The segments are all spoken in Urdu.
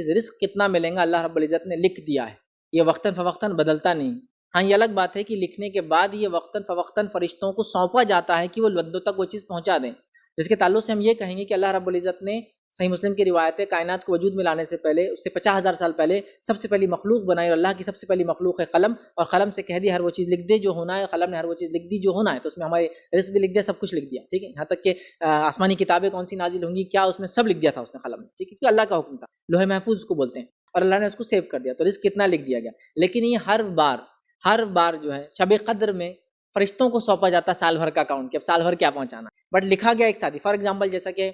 رزق کتنا ملے گا اللہ رب العزت نے لکھ دیا ہے، یہ وقتاً فوقتاً بدلتا نہیں۔ ہاں یہ الگ بات ہے کہ لکھنے کے بعد یہ وقتاً فوقتاً فرشتوں کو سونپا جاتا ہے کہ وہ بندوں تک وہ چیز پہنچا دیں، جس کے تعلق سے ہم یہ کہیں گے کہ اللہ رب العزت نے صحیح مسلم کی روایت ہے کائنات کو وجود میں لانے سے پہلے، اس سے 50,000 سال پہلے سب سے پہلی مخلوق بنائی، اور اللہ کی سب سے پہلی مخلوق ہے قلم، اور قلم سے کہہ دیا ہر وہ چیز لکھ دے جو ہونا ہے، قلم نے ہر وہ چیز لکھ دی جو ہونا ہے، تو اس میں ہمارے رزق بھی لکھ دیا، سب کچھ لکھ دیا، ٹھیک ہے، یہاں تک کہ آسمانی کتابیں کون سی نازل ہوں گی کیا، اس میں سب لکھ دیا تھا اس نے قلم میں، ٹھیک ہے، کیونکہ اللہ کا حکم تھا، لوح محفوظ اس کو بولتے ہیں، اور اللہ نے اس کو سیو کر دیا، تو رزق کتنا لکھ دیا گیا۔ لیکن یہ ہر بار جو ہے شب قدر میں فرشتوں کو سونپا جاتا ہے سال بھر کا اکاؤنٹ کہ اب سال بھر کیا پہنچانا، بٹ لکھا گیا ایک ساتھ ہی۔ فار ایگزامپل جیسا کہ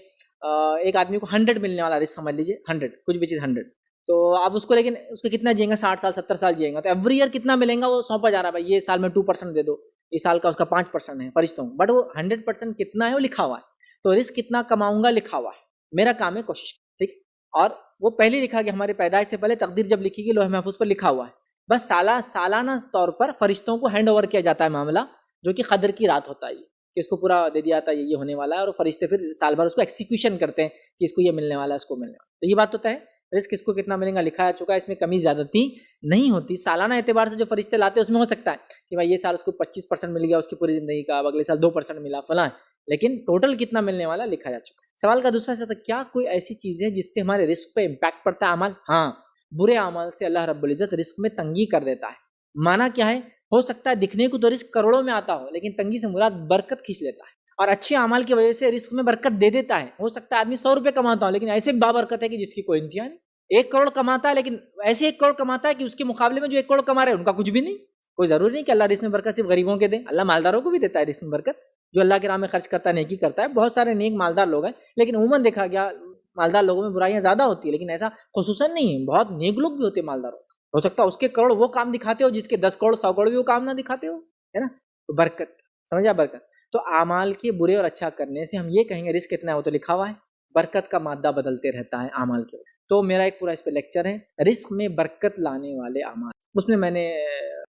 ایک آدمی کو 100 ملنے والا رزق سمجھ لیجیے، 100 کچھ بھی چیز 100، تو آپ اس کو لیکن اس کو کتنا جیئیں گا، 60 سال 70 سال جیئیں گا، تو ایوری ایئر کتنا ملیں گا وہ سونپا جا رہا ہے، بھائی یہ سال میں 2% دے دو، اس سال کا اس کا 5% ہے فرشتوں، بٹ وہ 100% کتنا ہے وہ لکھا ہوا ہے، تو رزق کتنا کماؤں گا لکھا ہوا ہے، میرا کام ہے کوشش، ٹھیک، اور وہ پہلے لکھا گیا ہمارے پیدائش سے پہلے، تقدیر جب لکھی گئی لوح محفوظ پر لکھا ہوا ہے، بس سالانہ طور پر فرشتوں کو ہینڈ اوور کیا جاتا ہے معاملہ، جو کہ قدر کی رات ہوتا ہے کہ اس کو پورا دے دیا تھا یہ ہونے والا ہے، اور فرشتے پھر سال بھر اس کو ایکسیکیوشن کرتے ہیں کہ اس کو یہ ملنے والا ہے، اس کو ملنے والا ہے، تو یہ بات ہوتا ہے رزق کس کو کتنا ملے گا لکھا چکا ہے، اس میں کمی زیادتی نہیں ہوتی۔ سالانہ اعتبار سے جو فرشتے لاتے ہیں اس میں ہو سکتا ہے کہ بھائی یہ سال اس کو 25% مل گیا اس کی پوری زندگی کا، اب اگلے سال 2% ملا فلاں، لیکن ٹوٹل کتنا ملنے والا لکھا جا چکا ہے۔ سوال کا دوسرا حصہ تھا کیا کوئی ایسی چیز ہے جس سے ہمارے رزق پہ امپیکٹ پڑتا ہے اعمال؟ ہاں، برے اعمال سے اللہ رب العزت رزق میں تنگی کر دیتا ہے۔ معنی کیا ہے؟ ہو سکتا ہے دکھنے کو تو رزق کروڑوں میں آتا ہو، لیکن تنگی سے مراد برکت کھینچ لیتا ہے، اور اچھے اعمال کی وجہ سے رزق میں برکت دے دیتا ہے۔ ہو سکتا ہے آدمی 100 روپے کماتا ہو لیکن ایسے بابرکت ہے کہ جس کی کوئی انتہا نہیں، 1 کروڑ کماتا ہے لیکن ایسے 1 کروڑ کماتا ہے کہ اس کے مقابلے میں جو 1 کروڑ کما رہے ہیں ان کا کچھ بھی نہیں۔ کوئی ضروری نہیں کہ اللہ رزق میں برکت صرف غریبوں کے دے، اللہ مالداروں کو بھی دیتا ہے رزق میں برکت، جو اللہ کے راہ میں خرچ کرتا ہے نیکی کرتا ہے، بہت سارے نیک مالدار لوگ ہیں، لیکن عموماً دیکھا گیا مالدار لوگوں میں برائیاں زیادہ ہوتی ہیں، لیکن ایسا خصوصاً نہیں ہے، بہت نیک لوگ بھی ہوتے ہیں مالدار، ہو سکتا ہے اس کے کروڑ وہ کام دکھاتے ہو جس کے 10 کروڑ 100 کروڑ بھی وہ کام نہ دکھاتے ہو، ہے نا، تو برکت، سمجھا برکت۔ تو اعمال کے برے اور اچھا کرنے سے ہم یہ کہیں گے رزق کتنا ہے وہ تو لکھا ہوا ہے، برکت کا مادہ بدلتے رہتا ہے اعمال کے۔ تو میرا ایک پورا اس پہ لیکچر ہے رزق میں برکت لانے والے اعمال، اس میں نے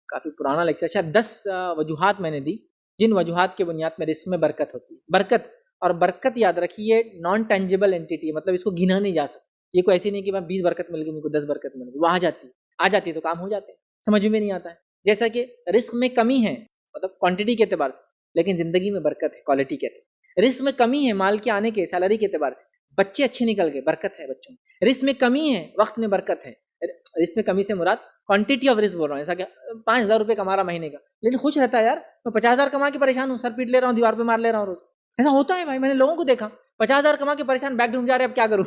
کافی پرانا لیکچر، شاید 10 وجوہات میں نے دی جن وجوہات کے بنیاد میں رزق میں برکت ہوتی ہے۔ برکت، اور برکت یاد رکھیے نان ٹینجیبل اینٹیٹی، مطلب اس کو گنا نہیں جا سکتا، یہ کوئی ایسی نہیں کہ میں 20 برکت مل گئی مجھ کو 10 برکت مل گئی، وہ آ جاتی ہے تو کام ہو جاتے ہیں، سمجھ میں نہیں آتا ہے۔ جیسا کہ رزق میں کمی ہے مطلب کوانٹٹی کے اعتبار سے، لیکن زندگی میں برکت ہے کوالٹی کے اعتبار۔ رزق میں کمی ہے مال کے آنے کے سیلری کے اعتبار سے، بچے اچھے نکل گئے برکت ہے بچوں میں۔ رزق میں کمی ہے وقت میں برکت ہے۔ رزق میں کمی سے مراد کوانٹٹی آف رزق بول رہا ہوں، ایسا کہ 5,000 روپے کما رہا مہینے کا لیکن خوش رہتا ہے، یار میں 50,000 کما کے پریشان ہوں، سر پیٹ لے رہا ہوں، دیوار پہ مار لے رہا ہوں روز، ایسا ہوتا ہے بھائی، میں نے لوگوں کو دیکھا 50,000 کما کے پریشان، بینک ڈوب جا رہے، اب کیا کروں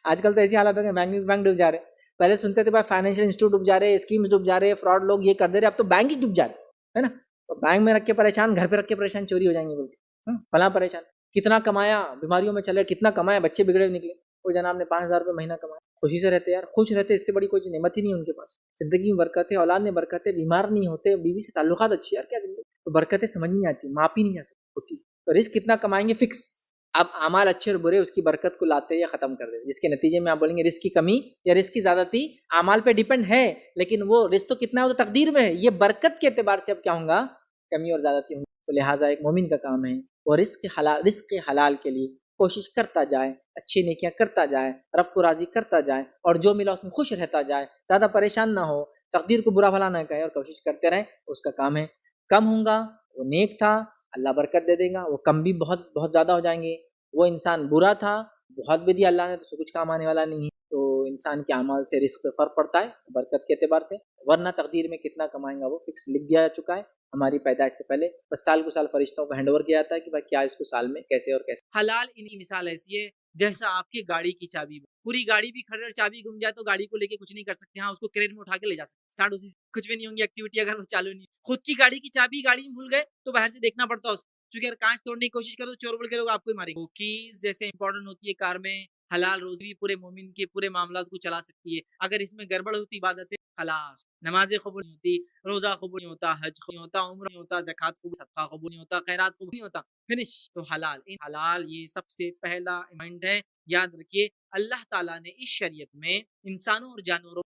آج کل تو ایسی حالت ہے کہ بینک ڈوب جا رہے، پہلے سنتے تھے بھائی فائنینشیل انسٹیٹیوٹ ڈوب جا رہے، اسکیمز ڈوب جا رہے، فراڈ لوگ یہ کر دے رہے، اب تو بینک ہی ڈوب جا رہے، ہے نا، تو بینک میں رکھ کے پریشان، گھر پہ رکھ کے پریشان، چوری ہو جائیں گے بولتے فلاں پریشان، کتنا کمایا بیماریوں میں چلے، کتنا کمایا بچے بگڑے نکلے، وہ جناب نے 5,000 روپے مہینہ کمایا، خوشی سے رہتے، یار خوش رہتے، اس سے بڑی کوئی نعمت ہی نہیں ان کے پاس، زندگی میں برکت ہے، اولاد میں برکت ہے، بیمار نہیں ہوتے، بیوی سے تعلقات اچھی، یار کیا زندگی، تو برکتیں سمجھ نہیں آتی، ماپی نہیں جا سکتی ہوتی، تو رزق کتنا کمائیں گے فکس، اب اعمال اچھے اور برے اس کی برکت کو لاتے یا ختم کر دیتے، جس کے نتیجے میں آپ بولیں گے رزق کی کمی یا رزق کی زیادتی اعمال پہ ڈیپینڈ ہے، لیکن وہ رزق تو کتنا ہے وہ تو تقدیر میں ہے، یہ برکت کے اعتبار سے اب کیا ہوں گا کمی اور زیادتی ہوں گی، تو لہٰذا ایک مومن کا کام ہے وہ رزق حلال کے لیے کوشش کرتا جائے، اچھی نیکیاں کرتا جائے، رب کو راضی کرتا جائے، اور جو ملا اس میں خوش رہتا جائے، زیادہ پریشان نہ ہو، تقدیر کو برا بھلا نہ کہے، اور کوشش کرتے رہے، اس کا کام ہے۔ کم ہوں گا وہ نیک تھا، اللہ برکت دے دے گا، وہ کم بھی بہت بہت زیادہ ہو جائیں گے، وہ انسان برا تھا، بہت بھی دیا اللہ نے تو اس کو کچھ کام آنے والا نہیں ہے، تو انسان کے اعمال سے رزق پہ فرق پڑتا ہے برکت کے اعتبار سے، ورنہ تقدیر میں کتنا کمائیں گا وہ فکس لکھ دیا چکا ہے ہماری پیدائش سے پہلے، بس سال کو سال فرشتوں کو ہینڈ اوور کیا جاتا ہے کہ بھائی کیا اس کو سال میں کیسے اور کیسے۔ حلال انہی مثال ایسی ہے جیسا آپ کی گاڑی کی چابی، پوری گاڑی بھی کھڑے اور چابی گم جائے تو گاڑی کو لے کے کچھ نہیں کر سکتے، ہاں اس کو کریٹ میں اٹھا کے لے جا سکتے، اسٹارٹ اسی سے کچھ بھی نہیں ہوں گی ایکٹیویٹی اگر وہ چالو نہیں، خود کی گاڑی کی چابی گاڑی میں بھول گئے تو باہر سے دیکھنا پڑتا ہے اس کو، چونکہ اگر کانچ توڑنے کی کوشش کرو تو چور بول کے لوگ آپ کو ہی ماریں گے، وہ کیز جیسے امپورٹنٹ ہوتی ہے کار میں، حلال روزی بھی پورے مومن کے پورے معاملات کو چلا سکتی ہے، اگر اس میں گڑبڑ ہوتی عبادتیں خلاص، نمازیں قبول نہیں ہوتی، روزہ قبول نہیں ہوتا، حج قبول نہیں ہوتا، عمرہ نہیں ہوتا، زکوٰۃ قبول، صدقہ قبول نہیں ہوتا، خیرات قبول نہیں ہوتا، فنش۔ تو حلال یہ سب سے پہلا ایمنٹ ہے، یاد رکھیے اللہ تعالیٰ نے اس شریعت میں انسانوں اور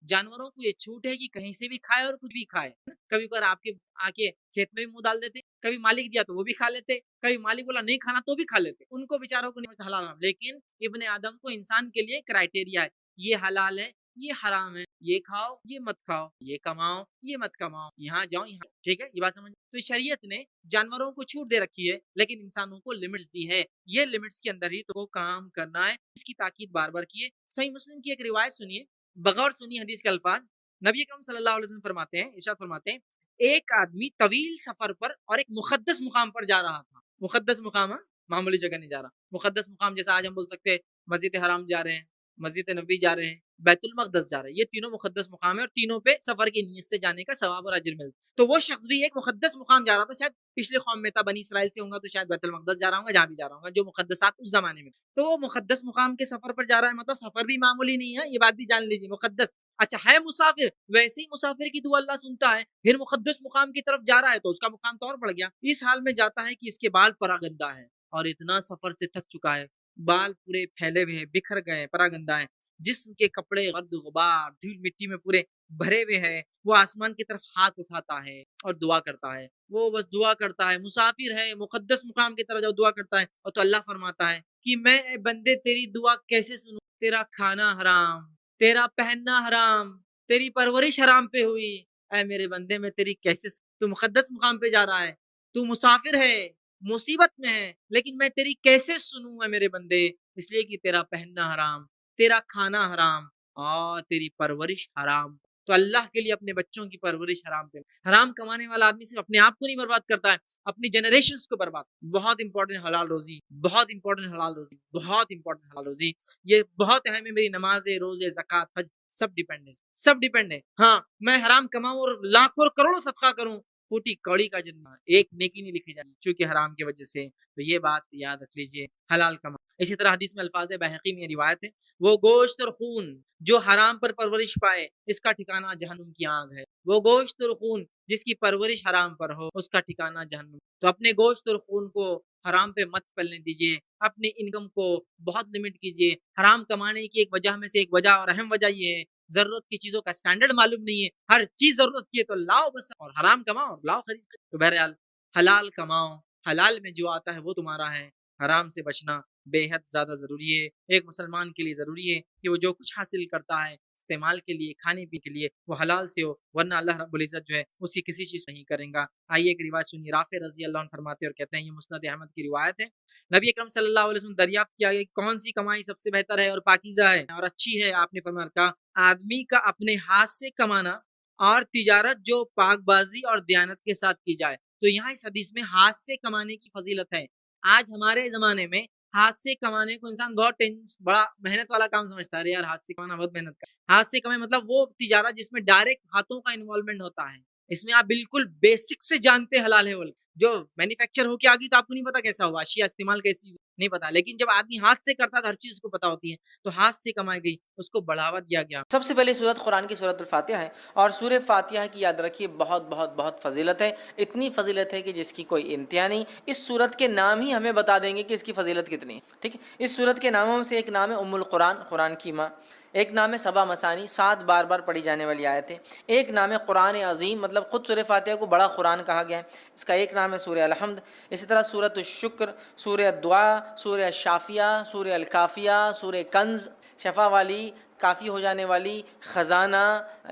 جانوروں کو یہ چھوٹ ہے کہ کہیں سے بھی کھائے اور کچھ بھی کھائے، کبھی کبھار آپ کے آ کے کھیت میں بھی منہ ڈال دیتے، کبھی مالک دیا تو وہ بھی کھا لیتے، کبھی مالک بولا نہیں کھانا تو بھی کھا لیتے، ان کو بیچاروں کو نہیں حلال، لیکن ابن آدم کو انسان کے لیے کرائٹیریا ہے، یہ حلال ہے یہ حرام ہے، یہ کھاؤ یہ مت کھاؤ، یہ کماؤ یہ مت کماؤ، یہاں جاؤ یہاں، ٹھیک ہے یہ بات سمجھ۔ تو شریعت نے جانوروں کو چھوٹ دے رکھی ہے لیکن انسانوں کو لمٹس دی ہے، یہ لمٹس کے اندر ہی تو کام کرنا ہے، اس کی تاکید بار بار کیے۔ صحیح مسلم کی ایک روایت سنیے، بغور سنیے حدیث کے الفاظ، نبی اکرم صلی اللہ علیہ وسلم فرماتے ہیں، ارشاد فرماتے ہیں، ایک آدمی طویل سفر پر اور ایک مقدس مقام پر جا رہا تھا۔ مقدس مقام معمولی جگہ نہیں جا رہا، مقدس مقام جیسا آج ہم بول سکتے ہیں مسجد حرام جا رہے ہیں، مسجد نبی جا رہے ہیں، بیت المقدس جا رہے ہیں، یہ تینوں مقدس مقام ہے اور تینوں پہ سفر کی نیت سے جانے کا ثواب اور اجر ملتا ہے۔ تو وہ شخص بھی ایک مقدس مقام جا رہا تھا، شاید پچھلے قوم میں تھا، بنی اسرائیل سے ہوں گا تو شاید بیت المقدس جا رہا ہوں گا، جہاں بھی جا رہا ہوں گا جو مقدسات اس زمانے میں، تو وہ مقدس مقام کے سفر پر جا رہا ہے، مطلب سفر بھی معمولی نہیں ہے، یہ بات بھی جان لیجیے، مقدس اچھا ہے مسافر، ویسے ہی مسافر کی دعا اللہ سنتا ہے، پھر مقدس مقام کی طرف جا رہا ہے تو اس کا مقام تو اور بڑھ گیا۔ اس حال میں جاتا ہے کہ اس کے بال پراگندہ ہے اور اتنا سفر سے تھک چکا ہے، بال پورے پھیلے ہوئے ہیں، بکھر گئے، پراگندہ ہیں، جسم کے کپڑے غرد غبار دھول مٹی میں پورے بھرے ہوئے ہیں، وہ آسمان کی طرف ہاتھ اٹھاتا ہے اور دعا کرتا ہے، وہ بس دعا کرتا ہے، مسافر ہے، مقدس مقام کی طرف جب دعا کرتا ہے اور تو اللہ فرماتا ہے کہ میں اے بندے تیری دعا کیسے سنوں، تیرا کھانا حرام، تیرا پہننا حرام، تیری پرورش حرام پہ ہوئی، اے میرے بندے میں تیری کیسے تو مقدس مقام پہ جا رہا ہے، تو مسافر ہے، مصیبت میں ہے، لیکن میں تیری کیسے سنوں اے میرے بندے، اس لیے کہ تیرا پہننا حرام، تیرا کھانا حرام اور تیری پرورش حرام۔ تو اللہ کے لیے اپنے بچوں کی پرورش حرام پہ، حرام کمانے والا آدمی صرف اپنے آپ کو نہیں برباد کرتا ہے، اپنی جنریشنز کو برباد۔ بہت امپورٹنٹ حلال روزی، بہت امپورٹنٹ حلال روزی، بہت امپورٹنٹ حلال روزی، یہ بہت اہم ہے۔ میری نمازیں، روزے، زکوٰۃ، حج سب ڈیپینڈ ہے، سب ڈیپینڈ ہے۔ ہاں میں حرام کماؤں اور لاکھوں اور کروڑوں صدقہ کروں، پھوٹی کوڑی کا جنہ ایک نیکی نہیں لکھی جائے چونکہ حرام کی وجہ سے، تو یہ بات یاد رکھ لیجئے، حلال کما۔ اسی طرح حدیث میں الفاظ بحقی میں روایت ہے، وہ گوشت اور خون جو حرام پر پرورش پائے اس کا ٹھکانہ جہنم کی آگ ہے، وہ گوشت اور خون جس کی پرورش حرام پر ہو اس کا ٹھکانہ جہنم۔ تو اپنے گوشت اور خون کو حرام پہ مت پلنے دیجیے، اپنی انکم کو بہت لمٹ کیجیے۔ حرام کمانے کی ایک وجہ میں سے ایک وجہ اور اہم وجہ یہ ہے ضرورت کی چیزوں کا سٹینڈرڈ معلوم نہیں ہے، ہر چیز ضرورت کی ہے تو لاؤ بس، اور حرام کماؤ اور لاؤ خرید کر۔ تو بہرحال حلال کماؤ، حلال میں جو آتا ہے وہ تمہارا ہے، حرام سے بچنا بے حد زیادہ ضروری ہے۔ ایک مسلمان کے لیے ضروری ہے کہ وہ جو کچھ حاصل کرتا ہے استعمال کے لیے، کھانے پینے کے لیے، وہ حلال سے ہو، ورنہ اللہ رب العزت جو ہے اس کی کسی چیز نہیں کرے گا۔ آئیے ایک روایت سنیے، رافع رضی اللہ عنہ فرماتے اور کہتے ہیں، یہ مسند احمد کی روایت ہے، نبی اکرم صلی اللہ علیہ وسلم دریافت کیا کہ کون سی کمائی سب سے بہتر ہے اور پاکیزہ ہے اور اچھی ہے؟ آپ نے فرمایا کہا آدمی کا اپنے ہاتھ سے کمانا اور تجارت جو پاک بازی اور دیانت کے ساتھ کی جائے۔ تو یہاں اس حدیث میں ہاتھ سے کمانے کی فضیلت ہے۔ آج ہمارے زمانے میں ہاتھ سے کمانے کو انسان بہت بڑا محنت والا کام سمجھتا ہے، یار ہاتھ سے کمانا بہت محنت کا۔ ہاتھ سے کمائے مطلب وہ تجارت جس میں ڈائریکٹ ہاتھوں کا انوالومنٹ ہوتا ہے، اس میں آپ بالکل بیسک سے جانتے حلال ہے، جو مینوفیکچر ہو کے آگی تو آپ کو نہیں پتا کیسا ہوا، اشیاء استعمال کیسی نہیں پتا، لیکن جب آدمی ہاتھ سے کرتا ہے ہر چیز کو پتا ہوتی ہے، تو ہاتھ سے کمائی گئی اس کو بڑھاوا دیا گیا۔ سب سے پہلے سورت قرآن کی سورت الفاتحہ ہے، اور سورہ فاتحہ کی یاد رکھیے بہت بہت بہت فضیلت ہے، اتنی فضیلت ہے کہ جس کی کوئی انتہا نہیں۔ اس سورت کے نام ہی ہمیں بتا دیں گے کہ اس کی فضیلت کتنی ہے، ٹھیک ہے۔ اس سورت کے ناموں میں سے ایک نام ہے ام القرآن، قرآن کی ماں، ایک نام ہے سبا مثانی، 7 بار بار پڑھی جانے والی آیت ہے، ایک نام ہے قرآن عظیم، مطلب خود سورہ فاتحہ کو بڑا قرآن کہا گیا ہے، اس کا ایک نام ہے سورہ الحمد۔ اسی طرح سورۃ الشکر، سورہ دعا، سورہ شافیہ، سورہ الکافیہ، سورہ کنز، شفا والی، کافی ہو جانے والی، خزانہ،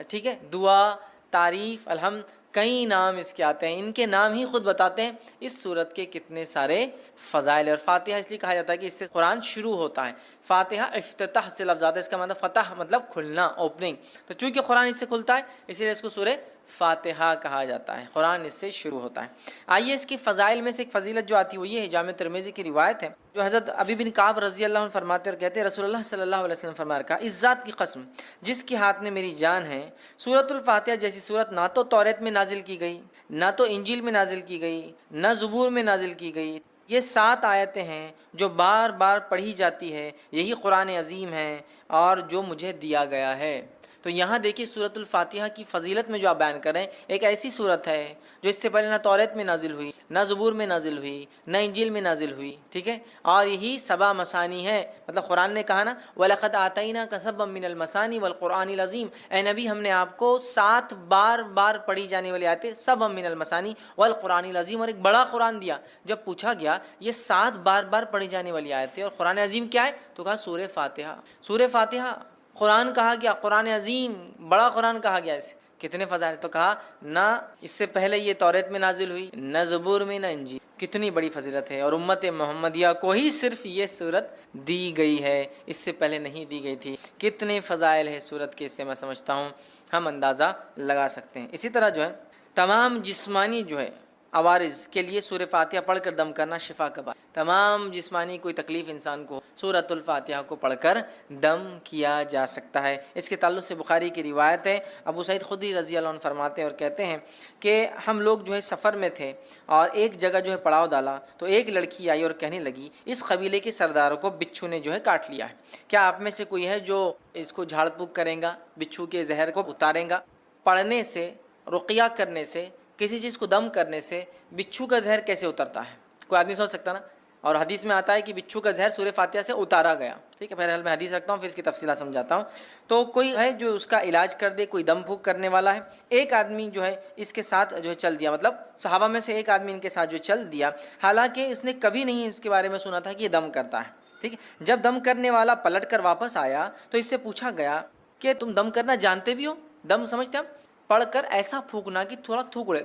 ٹھیک ہے، دعا، تعریف، الحمد، کئی نام اس کے آتے ہیں، ان کے نام ہی خود بتاتے ہیں اس سورت کے کتنے سارے فضائل۔ اور فاتحہ اس لیے کہا جاتا ہے کہ اس سے قرآن شروع ہوتا ہے، فاتحہ افتتاح سے لفظ آتا ہے، اس کا مطلب فتح مطلب کھلنا، اوپننگ، تو چونکہ قرآن اس سے کھلتا ہے اسی لیے اس کو سورہ فاتحہ کہا جاتا ہے، قرآن اس سے شروع ہوتا ہے۔ آئیے اس کی فضائل میں سے ایک فضیلت جو آتی ہے وہ یہ ہے، جامع ترمذی کی روایت ہے، جو حضرت ابی بن کعب رضی اللہ عنہ فرماتے اور کہتے ہیں رسول اللہ صلی اللہ علیہ وسلم فرمایا کہا، اس ذات کی قسم جس کے ہاتھ میں میری جان ہے، سورۃ الفاتحہ جیسی سورت نہ تو توریت میں نازل کی گئی، نہ تو انجیل میں نازل کی گئی، نہ زبور میں نازل کی گئی۔ یہ 7 آیتیں ہیں جو بار بار پڑھی جاتی ہے، یہی قرآن عظیم ہے اور جو مجھے دیا گیا ہے۔ تو یہاں دیکھیے سورۃ الفاتحہ کی فضیلت میں جو آپ بیان کر رہے ہیں، ایک ایسی سورت ہے جو اس سے پہلے نہ توریت میں نازل ہوئی، نہ زبور میں نازل ہوئی، نہ انجیل میں نازل ہوئی، ٹھیک ہے، اور یہی سبا مثانی ہے، مطلب قرآن نے کہا نا وَلَقَدْ آتَيْنَاكَ سَبًّا مِّنَ الْمَثَانِي وَالْقُرْآنِ الْعَظِيمِ، اے نبی ہم نے آپ کو 7 بار بار پڑھی جانے والی آیتیں، سَبًّا مِّنَ الْمَثَانِي وَالْقُرْآنِ الْعَظِيمِ، اور ایک بڑا قرآن دیا۔ جب پوچھا گیا یہ 7 بار بار پڑھی جانے والی آیتیں اور قرآن عظیم کیا ہے، تو کہا سورہ فاتحہ۔ سورہ فاتحہ قرآن کہا گیا، قرآن عظیم، بڑا قرآن کہا گیا اسے، کتنے فضائل، تو کہا نہ اس سے پہلے یہ توریت میں نازل ہوئی، نہ زبور میں، نہ انجیل، کتنی بڑی فضیلت ہے، اور امت محمدیہ کو ہی صرف یہ صورت دی گئی ہے، اس سے پہلے نہیں دی گئی تھی۔ کتنے فضائل ہے صورت کے، اس سے میں سمجھتا ہوں ہم اندازہ لگا سکتے ہیں۔ اسی طرح جو ہے تمام جسمانی جو ہے عوارض کے لیے سورہ فاتحہ پڑھ کر دم کرنا شفا کا باعث، تمام جسمانی کوئی تکلیف انسان کو سورۃ الفاتحہ کو پڑھ کر دم کیا جا سکتا ہے۔ اس کے تعلق سے بخاری کی روایت ہے، ابو سعید خدری رضی اللہ عنہ فرماتے ہیں اور کہتے ہیں کہ ہم لوگ جو ہے سفر میں تھے اور ایک جگہ جو ہے پڑاؤ ڈالا تو ایک لڑکی آئی اور کہنے لگی اس قبیلے کے سرداروں کو بچھو نے جو ہے کاٹ لیا ہے، کیا آپ میں سے کوئی ہے جو اس کو جھاڑ پھونک کرے گا، بچھو کے زہر کو اتارے گا؟ پڑھنے سے، رقیہ کرنے سے، کسی چیز کو دم کرنے سے بچھو کا زہر کیسے اترتا ہے؟ کوئی آدمی سوچ سکتا نا؟ اور حدیث میں آتا ہے کہ بچھو کا زہر سورہ فاتحہ سے اتارا گیا، ٹھیک ہے، بہرحال میں حدیث رکھتا ہوں پھر اس کی تفصیلات سمجھاتا ہوں۔ تو کوئی ہے جو اس کا علاج کر دے، کوئی دم پھونک کرنے والا ہے، ایک آدمی جو ہے اس کے ساتھ جو ہے چل دیا، مطلب صحابہ میں سے ایک آدمی ان کے ساتھ جو چل دیا، حالانکہ اس نے کبھی نہیں اس کے بارے میں سنا تھا کہ یہ دم کرتا ہے، ٹھیک ہے۔ جب دم کرنے والا پلٹ کر واپس آیا تو اس سے پوچھا گیا کہ تم دم کرنا جانتے بھی ہو؟ دم سمجھتے ہم پڑھ کر ایسا پھونکنا کہ تھوڑا تھوک اڑے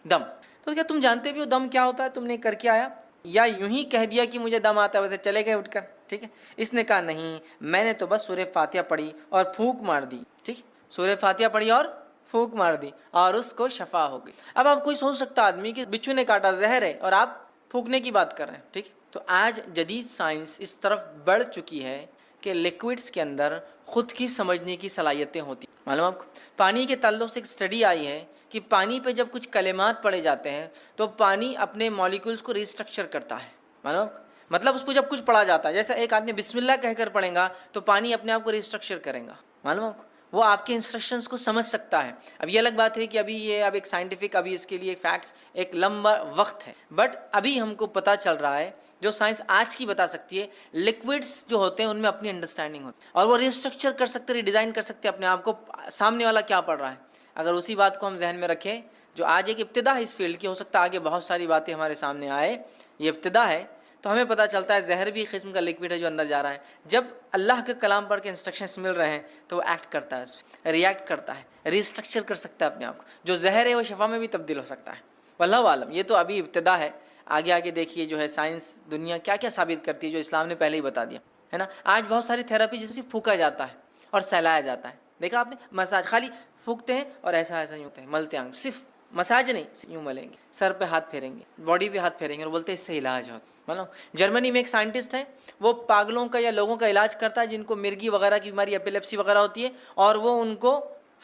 دم، تو کیا تم جانتے بھی ہو دم کیا ہوتا ہے؟ تم نے کر کے آیا یا یوں ہی کہہ دیا کہ مجھے دم آتا ہے ویسے چلے گئے اٹھ کر؟ ٹھیک ہے، اس نے کہا نہیں، میں نے تو بس سورہ فاتحہ پڑھی اور پھونک مار دی، ٹھیک، سورہ فاتحہ پڑھی اور پھونک مار دی اور اس کو شفا ہو گئی۔ اب آپ کوئی سوچ سکتا آدمی کہ بچھو نے کاٹا، زہر ہے، اور آپ پھونکنے کی بات کر رہے ہیں، ٹھیک۔ تو آج جدید سائنس اس طرف بڑھ چکی ہے کہ لیکوڈز کے اندر خود کی سمجھنے کی صلاحیتیں ہوتی ہیں۔ معلوم آپ کو پانی کے تعلق سے ایک اسٹڈی آئی ہے کہ پانی پہ جب کچھ کلمات پڑھے جاتے ہیں تو پانی اپنے مالیکولز کو ریسٹرکچر کرتا ہے، معلوم آپ کو؟ مطلب اس کو جب کچھ پڑھا جاتا ہے، جیسے ایک آدمی بسم اللہ کہہ کر پڑھے گا تو پانی اپنے آپ کو ریسٹرکچر کرے گا، معلوم آپ کو؟ وہ آپ کے انسٹرکشنز کو سمجھ سکتا ہے۔ اب یہ الگ بات ہے کہ ابھی یہ اب ایک سائنٹیفک، ابھی اس کے لیے ایک فیکٹس ایک لمبا وقت ہے، بٹ ابھی ہم کو پتہ چل رہا ہے جو سائنس آج کی بتا سکتی ہے، لکوڈس جو ہوتے ہیں ان میں اپنی انڈرسٹینڈنگ ہوتی ہے اور وہ ریسٹرکچر کر سکتے، ریڈیزائن کر سکتے اپنے آپ کو، سامنے والا کیا پڑھ رہا ہے۔ اگر اسی بات کو ہم ذہن میں رکھیں، جو آج ایک ابتدا ہے اس فیلڈ کی، ہو سکتا ہے آگے بہت ساری باتیں ہمارے سامنے آئے، یہ ابتدا ہے، تو ہمیں پتہ چلتا ہے زہر بھی ایک قسم کا لکوڈ ہے جو اندر جا رہا ہے۔ جب اللہ کے کلام پڑھ کے انسٹرکشنز مل رہے ہیں تو وہ ایکٹ کرتا ہے، اس پہ ریئیکٹ کرتا ہے، ریسٹرکچر کر سکتا ہے اپنے آپ کو۔ جو زہر ہے وہ شفا میں بھی تبدیل ہو سکتا ہے، واللہ عالم۔ یہ تو ابھی ابتدا ہے، آگے آگے دیکھیے جو ہے سائنس دنیا کیا کیا ثابت کرتی ہے جو اسلام نے پہلے ہی بتا دیا ہے نا۔ آج بہت ساری تھیراپی جیسے پھونکا جاتا ہے اور سہلایا جاتا ہے، دیکھا آپ نے؟ مساج خالی پھونکتے ہیں اور ایسا ایسا یوں ہوتا ہے، ملتے ہیں، صرف مساج نہیں، یوں ملیں گے، سر پہ ہاتھ پھیریں گے، باڈی پہ ہاتھ پھیریں گے اور بولتے ہیں اس سے علاج ہوتا ہے۔ مطلب جرمنی میں ایک سائنٹسٹ ہے، وہ پاگلوں کا یا لوگوں کا علاج کرتا ہے جن کو مرگی وغیرہ کی بیماری، ایپیلیپسی وغیرہ ہوتی ہے، اور وہ ان کو،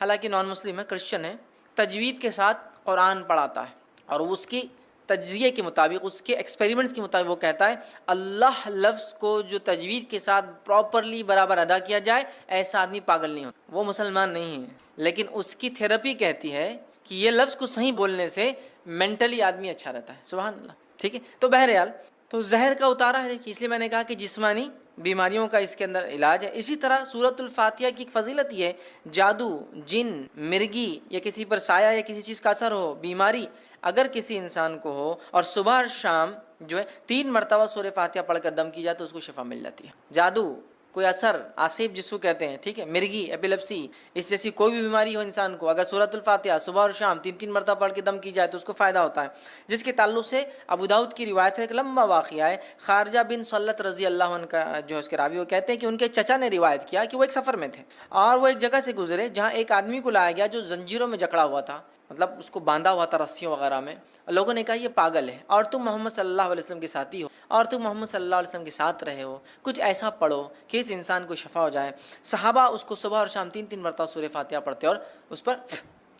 حالانکہ نان مسلم ہے، کرسچن ہے، تجوید کے ساتھ قرآن پڑھاتا ہے اور اس کی تجزیے کے مطابق، اس کے ایکسپیریمنٹس کے مطابق وہ کہتا ہے اللہ لفظ کو جو تجوید کے ساتھ پراپرلی برابر ادا کیا جائے ایسا آدمی پاگل نہیں ہوتا۔ وہ مسلمان نہیں ہے لیکن اس کی تھیراپی کہتی ہے کہ یہ لفظ کو صحیح بولنے سے مینٹلی آدمی اچھا رہتا ہے، سبحان اللہ، ٹھیک ہے۔ تو بہرحال تو زہر کا اتارا ہے، دیکھیے، اس لیے میں نے کہا کہ جسمانی بیماریوں کا اس کے اندر علاج ہے۔ اسی طرح سورۃ الفاتحہ کی ایک فضیلت یہ ہے، جادو، جن، مرگی یا کسی پر سایہ یا کسی چیز کا اثر ہو، بیماری اگر کسی انسان کو ہو اور صبح اور شام جو ہے 3 مرتبہ سورہ فاتحہ پڑھ کر دم کی جائے تو اس کو شفا مل جاتی ہے۔ جادو، کوئی اثر، آصیب جس کو کہتے ہیں، ٹھیک ہے، مرگی، ایپیلیپسی، اس جیسی کوئی بھی بیماری ہو انسان کو، اگر سورۃ الفاتحہ صبح اور شام 3 مرتبہ پڑھ کے دم کی جائے تو اس کو فائدہ ہوتا ہے۔ جس کے تعلق سے ابو داؤد کی روایت ہے، ایک لمبا واقعہ ہے، خارجہ بن سلت رضی اللہ عنہ کا جو اس کے راوی، وہ کہتے ہیں کہ ان کے چچا نے روایت کیا کہ وہ ایک سفر میں تھے اور وہ ایک جگہ سے گزرے جہاں ایک آدمی کو لایا گیا جو زنجیروں میں جکڑا ہوا تھا، مطلب اس کو باندھا ہوا تھا رسیوں وغیرہ میں، اور لوگوں نے کہا یہ پاگل ہے اور تم محمد صلی اللہ علیہ وسلم کے ساتھی ہو اور تم محمد صلی اللہ علیہ وسلم کے ساتھ رہے ہو، کچھ ایسا پڑھو کہ اس انسان کو شفا ہو جائے۔ صحابہ اس کو صبح اور شام 3 مرتبہ سورہ فاتحہ پڑھتے اور اس پر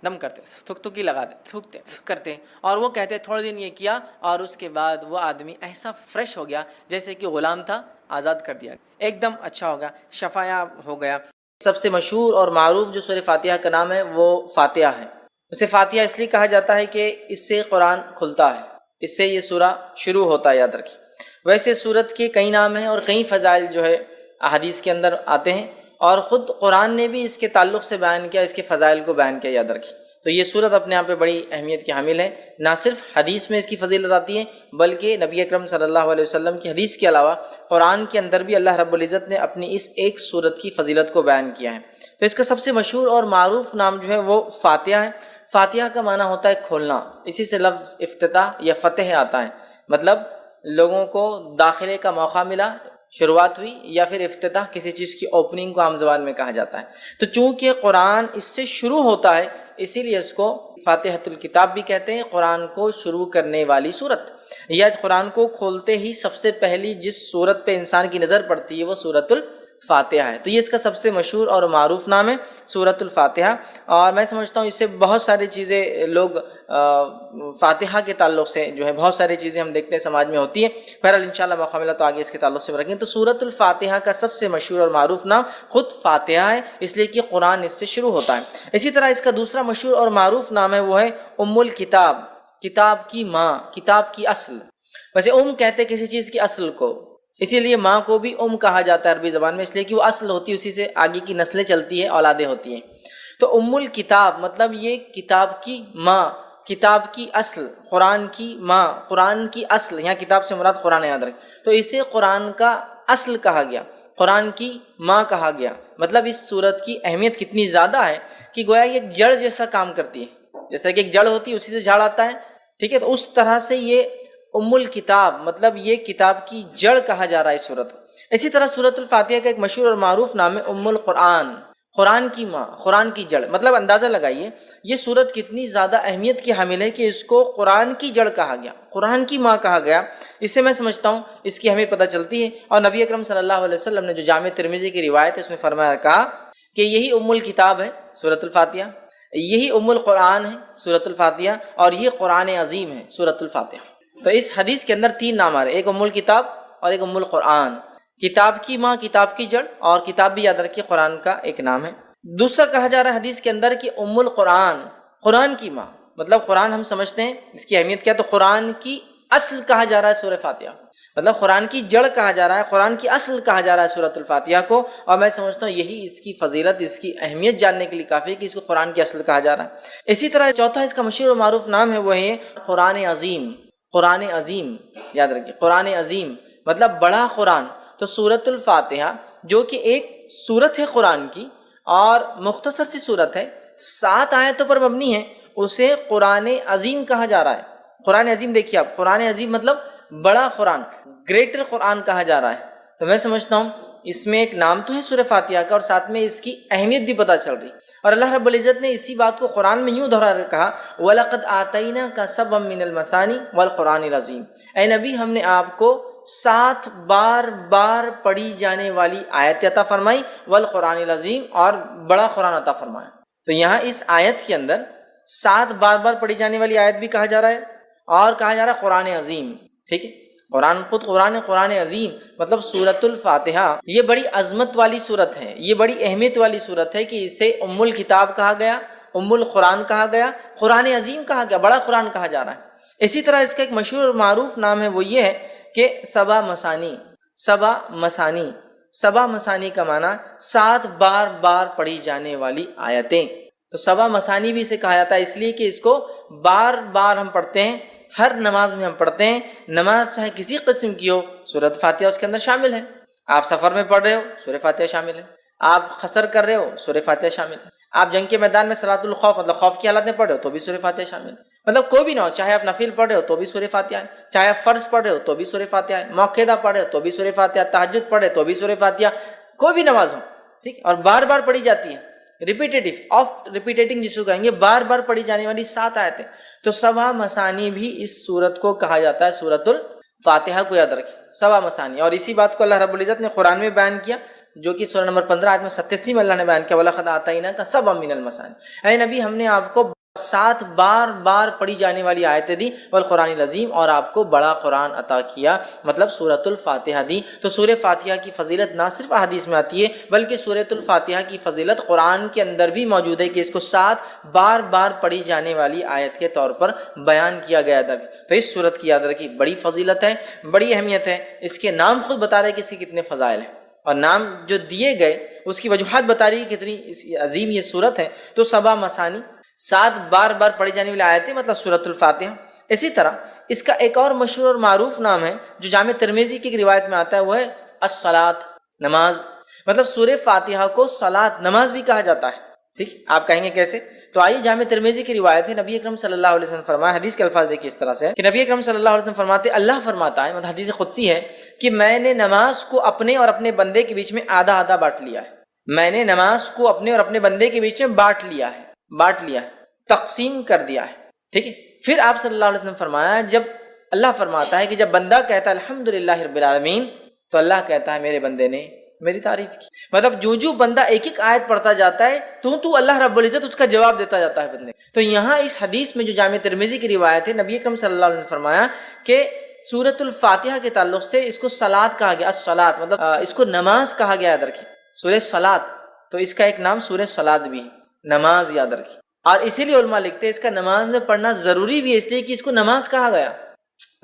دم کرتے، تھوکی لگاتے، تھوکتے کرتے، اور وہ کہتے تھوڑے دن یہ کیا اور اس کے بعد وہ آدمی ایسا فریش ہو گیا جیسے کہ غلام تھا، آزاد کر دیا، ایک دم اچھا ہو گیا، شفایاب ہو گیا۔ سب سے مشہور اور معروف جو سورہ فاتحہ کا نام ہے وہ فاتحہ ہے۔ اسے فاتحہ اس لیے کہا جاتا ہے کہ اس سے قرآن کھلتا ہے، اس سے یہ سورہ شروع ہوتا ہے، یاد رکھیے۔ ویسے سورت کے کئی نام ہیں اور کئی فضائل جو ہے احادیث کے اندر آتے ہیں، اور خود قرآن نے بھی اس کے تعلق سے بیان کیا، اس کے فضائل کو بیان کیا، یاد رکھیے۔ تو یہ صورت اپنے آپ پہ بڑی اہمیت کی حامل ہے. نہ صرف حدیث میں اس کی فضیلت آتی ہے بلکہ نبی اکرم صلی اللہ علیہ وسلم کی حدیث کے علاوہ قرآن کے اندر بھی اللہ رب العزت نے اپنی اس ایک صورت کی فضیلت کو بیان کیا ہے. تو اس کا سب سے مشہور اور معروف نام جو ہے وہ فاتحہ ہے. فاتحہ کا معنی ہوتا ہے کھولنا. اسی سے لفظ افتتاح یا فتح آتا ہے. مطلب لوگوں کو داخلے کا موقع ملا، شروعات ہوئی، یا پھر افتتاح کسی چیز کی اوپننگ کو عام زبان میں کہا جاتا ہے. تو چونکہ قرآن اس سے شروع ہوتا ہے اسی لیے اس کو فاتحۃ الکتاب بھی کہتے ہیں، قرآن کو شروع کرنے والی صورت. یا قرآن کو کھولتے ہی سب سے پہلی جس صورت پہ انسان کی نظر پڑتی ہے وہ سورۃ الفاتحہ ہے. تو یہ اس کا سب سے مشہور اور معروف نام ہے سورۃ الفاتحہ. اور میں سمجھتا ہوں اس سے بہت ساری چیزیں لوگ فاتحہ کے تعلق سے جو ہے بہت ساری چیزیں ہم دیکھتے ہیں سماج میں ہوتی ہیں. بہرحال انشاءاللہ موقع ملا تو آگے اس کے تعلق سے رکھیں. تو سورۃ الفاتحہ کا سب سے مشہور اور معروف نام خود فاتحہ ہے، اس لیے کہ قرآن اس سے شروع ہوتا ہے. اسی طرح اس کا دوسرا مشہور اور معروف نام ہے وہ ہے ام الکتاب، کتاب کی ماں، کتاب کی اصل. ویسے کہتے کسی چیز کی اصل کو، اسی لیے ماں کو بھی کہا جاتا ہے عربی زبان میں، اس لیے کہ وہ اصل ہوتی ہے، اسی سے آگے کی نسلیں چلتی ہیں، اولادیں ہوتی ہیں. تو ام الکتاب مطلب یہ کتاب کی ماں، کتاب کی اصل، قرآن کی ماں، قرآن کی اصل. یہاں کتاب سے مراد قرآن یاد رکھ. تو اسے قرآن کا اصل کہا گیا، قرآن کی ماں کہا گیا. مطلب اس صورت کی اہمیت کتنی زیادہ ہے کہ گویا یہ ایک جڑ جیسا کام کرتی ہے. جیسا کہ ایک جڑ ہوتی ہے اسی سے جھاڑ آتا ہے، ٹھیک ہے. تو اس طرح سے یہ ام الکتاب مطلب یہ کتاب کی جڑ کہا جا رہا ہے اس صورت کو. اسی طرح سورۃ الفاتحہ کا ایک مشہور اور معروف نام ہے ام القرآن، قرآن کی ماں، قرآن کی جڑ. مطلب اندازہ لگائیے یہ صورت کتنی زیادہ اہمیت کی حامل ہے کہ اس کو قرآن کی جڑ کہا گیا، قرآن کی ماں کہا گیا. اس سے میں سمجھتا ہوں اس کی ہمیں پتہ چلتی ہے. اور نبی اکرم صلی اللہ علیہ وسلم نے جو جامع ترمذی کی روایت ہے اس میں فرمایا، کہا کہ یہی ام الکتاب ہے سورۃ الفاتحہ، یہی ام القرآن ہے سورۃ الفاتحہ، اور یہ قرآن عظیم ہے سورۃ الفاتحہ. تو اس حدیث کے اندر تین نام آ رہے ہیں، ایک ام الکتاب اور ایک ام القرآن. کتاب کی ماں، کتاب کی جڑ، اور کتاب بھی یاد رکھیے قرآن کا ایک نام ہے. دوسرا کہا جا رہا ہے حدیث کے اندر کہ ام القرآن، قرآن کی ماں. مطلب قرآن ہم سمجھتے ہیں اس کی اہمیت کیا، تو قرآن کی اصل کہا جا رہا ہے سورہ فاتحہ. مطلب قرآن کی جڑ کہا جا رہا ہے، قرآن کی اصل کہا جا رہا ہے سورۃ الفاتحہ کو. اور میں سمجھتا ہوں یہی اس کی فضیلت، اس کی اہمیت جاننے کے لیے کافی ہے کہ اس کو قرآن کی اصل کہا جا رہا ہے. اسی طرح چوتھا اس کا مشہور و معروف نام ہے وہ ہے قرآن عظیم. قرآن عظیم یاد رکھیے، قرآن عظیم مطلب بڑا قرآن. تو سورۃ الفاتحہ جو کہ ایک سورت ہے قرآن کی اور مختصر سی صورت ہے، 7 آیتوں پر مبنی ہے، اسے قرآن عظیم کہا جا رہا ہے. قرآن عظیم دیکھیے آپ، قرآن عظیم مطلب بڑا قرآن، گریٹر قرآن کہا جا رہا ہے. تو میں سمجھتا ہوں اس میں ایک نام تو ہے سورہ فاتحہ کا، اور ساتھ میں اس کی اہمیت بھی پتہ چل رہی. اور اللہ رب العزت نے اسی بات کو قرآن میں یوں دہرا کر کہا، وَلَقَدْ آتَيْنَاكَ سَبْعًا مِّنَ الْمَثَانِي وَالْقُرْآنِ الْعَظِيمِ. اے نبی ہم نے آپ کو 7 بار پڑھی جانے والی آیت عطا فرمائی، والقرآن العظیم، اور بڑا قرآن عطا فرمایا. تو یہاں اس آیت کے اندر 7 بار پڑھی جانے والی آیت بھی کہا جا رہا ہے اور کہا جا رہا ہے قرآن عظیم. ٹھیک ہے، قرآن خود قرآن عظیم مطلب سورۃ الفاتحہ یہ بڑی عظمت والی صورت ہے، یہ بڑی اہمیت والی صورت ہے کہ اسے ام الکتاب کہا گیا، ام القرآن کہا گیا، قرآن عظیم کہا گیا، بڑا قرآن کہا جا رہا ہے. اسی طرح اس کا ایک مشہور اور معروف نام ہے وہ یہ ہے کہ سبع مثانی. سبع مثانی کا معنی 7 بار پڑھی جانے والی آیتیں. تو سبع مثانی بھی اسے کہا جاتا ہے اس لیے کہ اس کو بار ہم پڑھتے ہیں، ہر نماز میں ہم پڑھتے ہیں. نماز چاہے کسی قسم کی ہو، سورۃ فاتحہ اس کے اندر شامل ہے. آپ سفر میں پڑھ رہے ہو، سورہ فاتحہ شامل ہے. آپ قصر کر رہے ہو، سورہ فاتحہ شامل ہے. آپ جنگ کے میدان میں صلاۃ الخوف مطلب خوف کی حالت میں پڑھ رہے ہو تو بھی سورہ فاتحہ شامل ہے. مطلب کوئی بھی نہ ہو، چاہے آپ نفل پڑھ رہے ہو تو بھی سورہ فاتحہ ہے، چاہے آپ فرض پڑھ رہے ہو تو بھی سورہ فاتحہ ہے، موقعہ پڑھ رہے ہو تو بھی سورہ فاتحہ، تہجد پڑھ رہے تو بھی سورہ فاتحہ، کوئی بھی نماز ہو. ٹھیک، اور بار پڑھی جاتی ہے، ریپیٹنگ جس کو کہیں گے، بار پڑھی جانے والی 7 آیتیں. تو سبع مثانی بھی اس سورت کو کہا جاتا ہے، سورۃ الفاتحہ کو یاد رکھیں، سبع مثانی. اور اسی بات کو اللہ رب العزت نے قرآن میں بیان کیا، جو کہ سورہ نمبر 15 آیت میں 87 میں اللہ نے بیان کیا، وَلَقَدْ آتَيْنَاكَ سَبْعًا مِّنَ الْمَثَانِي. اے نبی ہم نے آپ کو 7 بار پڑھی جانے والی آیتیں دی، والقرآن العظیم، اور آپ کو بڑا قرآن عطا کیا، مطلب سورۃ الفاتحہ دی. تو سورہ فاتحہ کی فضیلت نہ صرف احادیث میں آتی ہے بلکہ سورۃ الفاتحہ کی فضیلت قرآن کے اندر بھی موجود ہے کہ اس کو 7 بار پڑھی جانے والی آیت کے طور پر بیان کیا گیا تھا. تو اس سورت کی یاد رکھی بڑی فضیلت ہے، بڑی اہمیت ہے. اس کے نام خود بتا رہے کہ اس کے کتنے فضائل ہیں، اور نام جو دیے گئے اس کی وجوہات بتا رہی ہے کتنی عظیم یہ صورت ہے. تو سبع مثانی، 7 بار بار پڑھی جانے والی آیت ہے مطلب سورۃ الفاتحہ۔ اسی طرح اس کا ایک اور مشہور اور معروف نام ہے جو جامع ترمذی کی ایک روایت میں آتا ہے، وہ ہے الصلاۃ، نماز۔ مطلب سورہ فاتحہ کو صلاۃ، نماز بھی کہا جاتا ہے۔ ٹھیک، آپ کہیں گے کیسے؟ تو آئیے جامع ترمذی کی روایت ہے، نبی اکرم صلی اللہ علیہ وسلم فرمایا، حدیث کے الفاظ دیکھیے اس طرح سے کہ نبی اکرم صلی اللہ علیہ وسلم فرماتے، اللہ فرماتا ہے، مطلب حدیث قدسی ہے کہ میں نے نماز کو اپنے اور اپنے بندے کے بیچ میں آدھا آدھا بانٹ لیا ہے۔ میں نے نماز کو اپنے اور اپنے بندے کے بیچ میں بانٹ لیا ہے، تقسیم کر دیا ہے۔ ٹھیک ہے، پھر آپ صلی اللہ علیہ وسلم فرمایا، جب اللہ فرماتا ہے کہ جب بندہ کہتا ہے الحمدللہ رب العالمین، تو اللہ کہتا ہے میرے بندے نے میری تعریف کی۔ مطلب جو بندہ ایک ایک آیت پڑھتا جاتا ہے تو اللہ رب العزت اس کا جواب دیتا جاتا ہے بندے۔ تو یہاں اس حدیث میں جو جامع ترمذی کی روایت ہے، نبی اکرم صلی اللہ علیہ وسلم فرمایا کہ سورۃ الفاتحہ کے تعلق سے اس کو صلاۃ کہا گیا، الصلاۃ مطلب اس کو نماز کہا گیا، یاد رکھیں سورہ صلاۃ، تو اس کا ایک نام سورہ صلاۃ بھی ہے، نماز، یاد رکھیں۔ اور اسی لیے علماء لکھتے ہیں اس کا نماز میں پڑھنا ضروری بھی ہے، اس لیے کہ اس کو نماز کہا گیا۔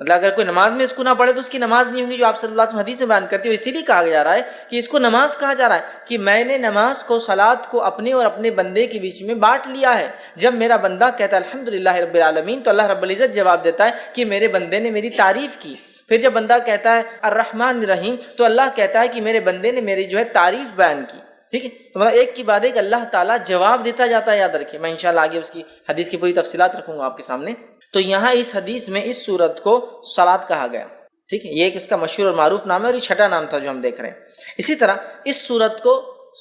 مطلب اگر کوئی نماز میں اس کو نہ پڑھے تو اس کی نماز نہیں ہوگی، جو آپ صلی اللہ علیہ وسلم حدیث میں بیان کرتے ہو۔ اسی لیے کہا جا رہا ہے کہ اس کو نماز کہا جا رہا ہے کہ میں نے نماز کو، صلاۃ کو اپنے اور اپنے بندے کے بیچ میں بانٹ لیا ہے۔ جب میرا بندہ کہتا ہے الحمدللہ رب العالمین، تو اللہ رب العزت جواب دیتا ہے کہ میرے بندے نے میری تعریف کی۔ پھر جب بندہ کہتا ہے الرحمن الرحیم، تو اللہ کہتا ہے کہ میرے بندے نے میری تعریف بیان کی۔ ٹھیک ہے، تو مطلب ایک کی بعد ایک اللہ تعالیٰ جواب دیتا جاتا ہے، یاد رکھیں۔ میں انشاءاللہ آگے اس کی حدیث کی پوری تفصیلات رکھوں گا آپ کے سامنے۔ تو یہاں اس حدیث میں اس سورت کو صلاۃ کہا گیا۔ ٹھیک ہے، یہ ایک اس کا مشہور اور معروف نام ہے، اور یہ چھٹا نام تھا جو ہم دیکھ رہے ہیں۔ اسی طرح اس سورت کو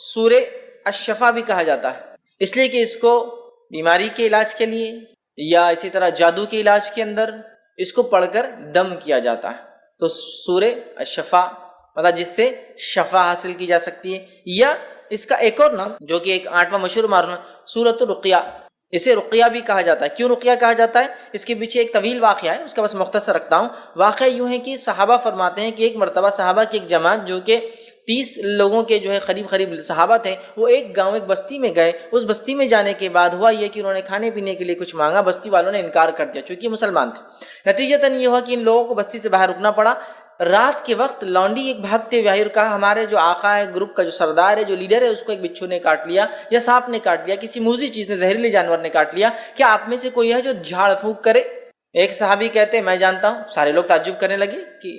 سورہ الشفا بھی کہا جاتا ہے، اس لیے کہ اس کو بیماری کے علاج کے لیے یا اسی طرح جادو کے علاج کے اندر اس کو پڑھ کر دم کیا جاتا ہے۔ تو سورہ الشفا مطلب جس سے شفا حاصل کی جا سکتی ہے۔ یا اس کا ایک اور نام جو کہ ایک 8واں مشہور معروف ہے، سورۃ الرقیہ، اسے رقیہ بھی کہا جاتا ہے۔ کیوں رقیہ کہا جاتا ہے؟ اس کے پیچھے ایک طویل واقعہ ہے، اس کا بس مختصر رکھتا ہوں۔ واقعہ یوں ہے کہ صحابہ فرماتے ہیں کہ ایک مرتبہ صحابہ کی ایک جماعت جو کہ 30 لوگوں کے قریب صحابہ تھے، وہ ایک گاؤں، ایک بستی میں گئے۔ اس بستی میں جانے کے بعد ہوا یہ کہ انہوں نے کھانے پینے کے لیے کچھ مانگا، بستی والوں نے انکار کر دیا چونکہ مسلمان تھے۔ نتیجتاً یہ ہوا کہ ان لوگوں کو بستی سے باہر رکنا پڑا۔ رات کے وقت لونڈی ایک بھاگتے ہوئے آئی اور کہا ہمارے جو آقا ہے، گروپ کا جو سردار ہے، جو لیڈر ہے، اس کو ایک بچھو نے کاٹ لیا یا سانپ نے کاٹ لیا، کسی موذی چیز نے، زہریلے جانور نے کاٹ لیا، کیا آپ میں سے کوئی ہے جو جھاڑ پھونک کرے؟ ایک صحابی کہتے ہیں میں جانتا ہوں۔ سارے لوگ تعجب کرنے لگے کہ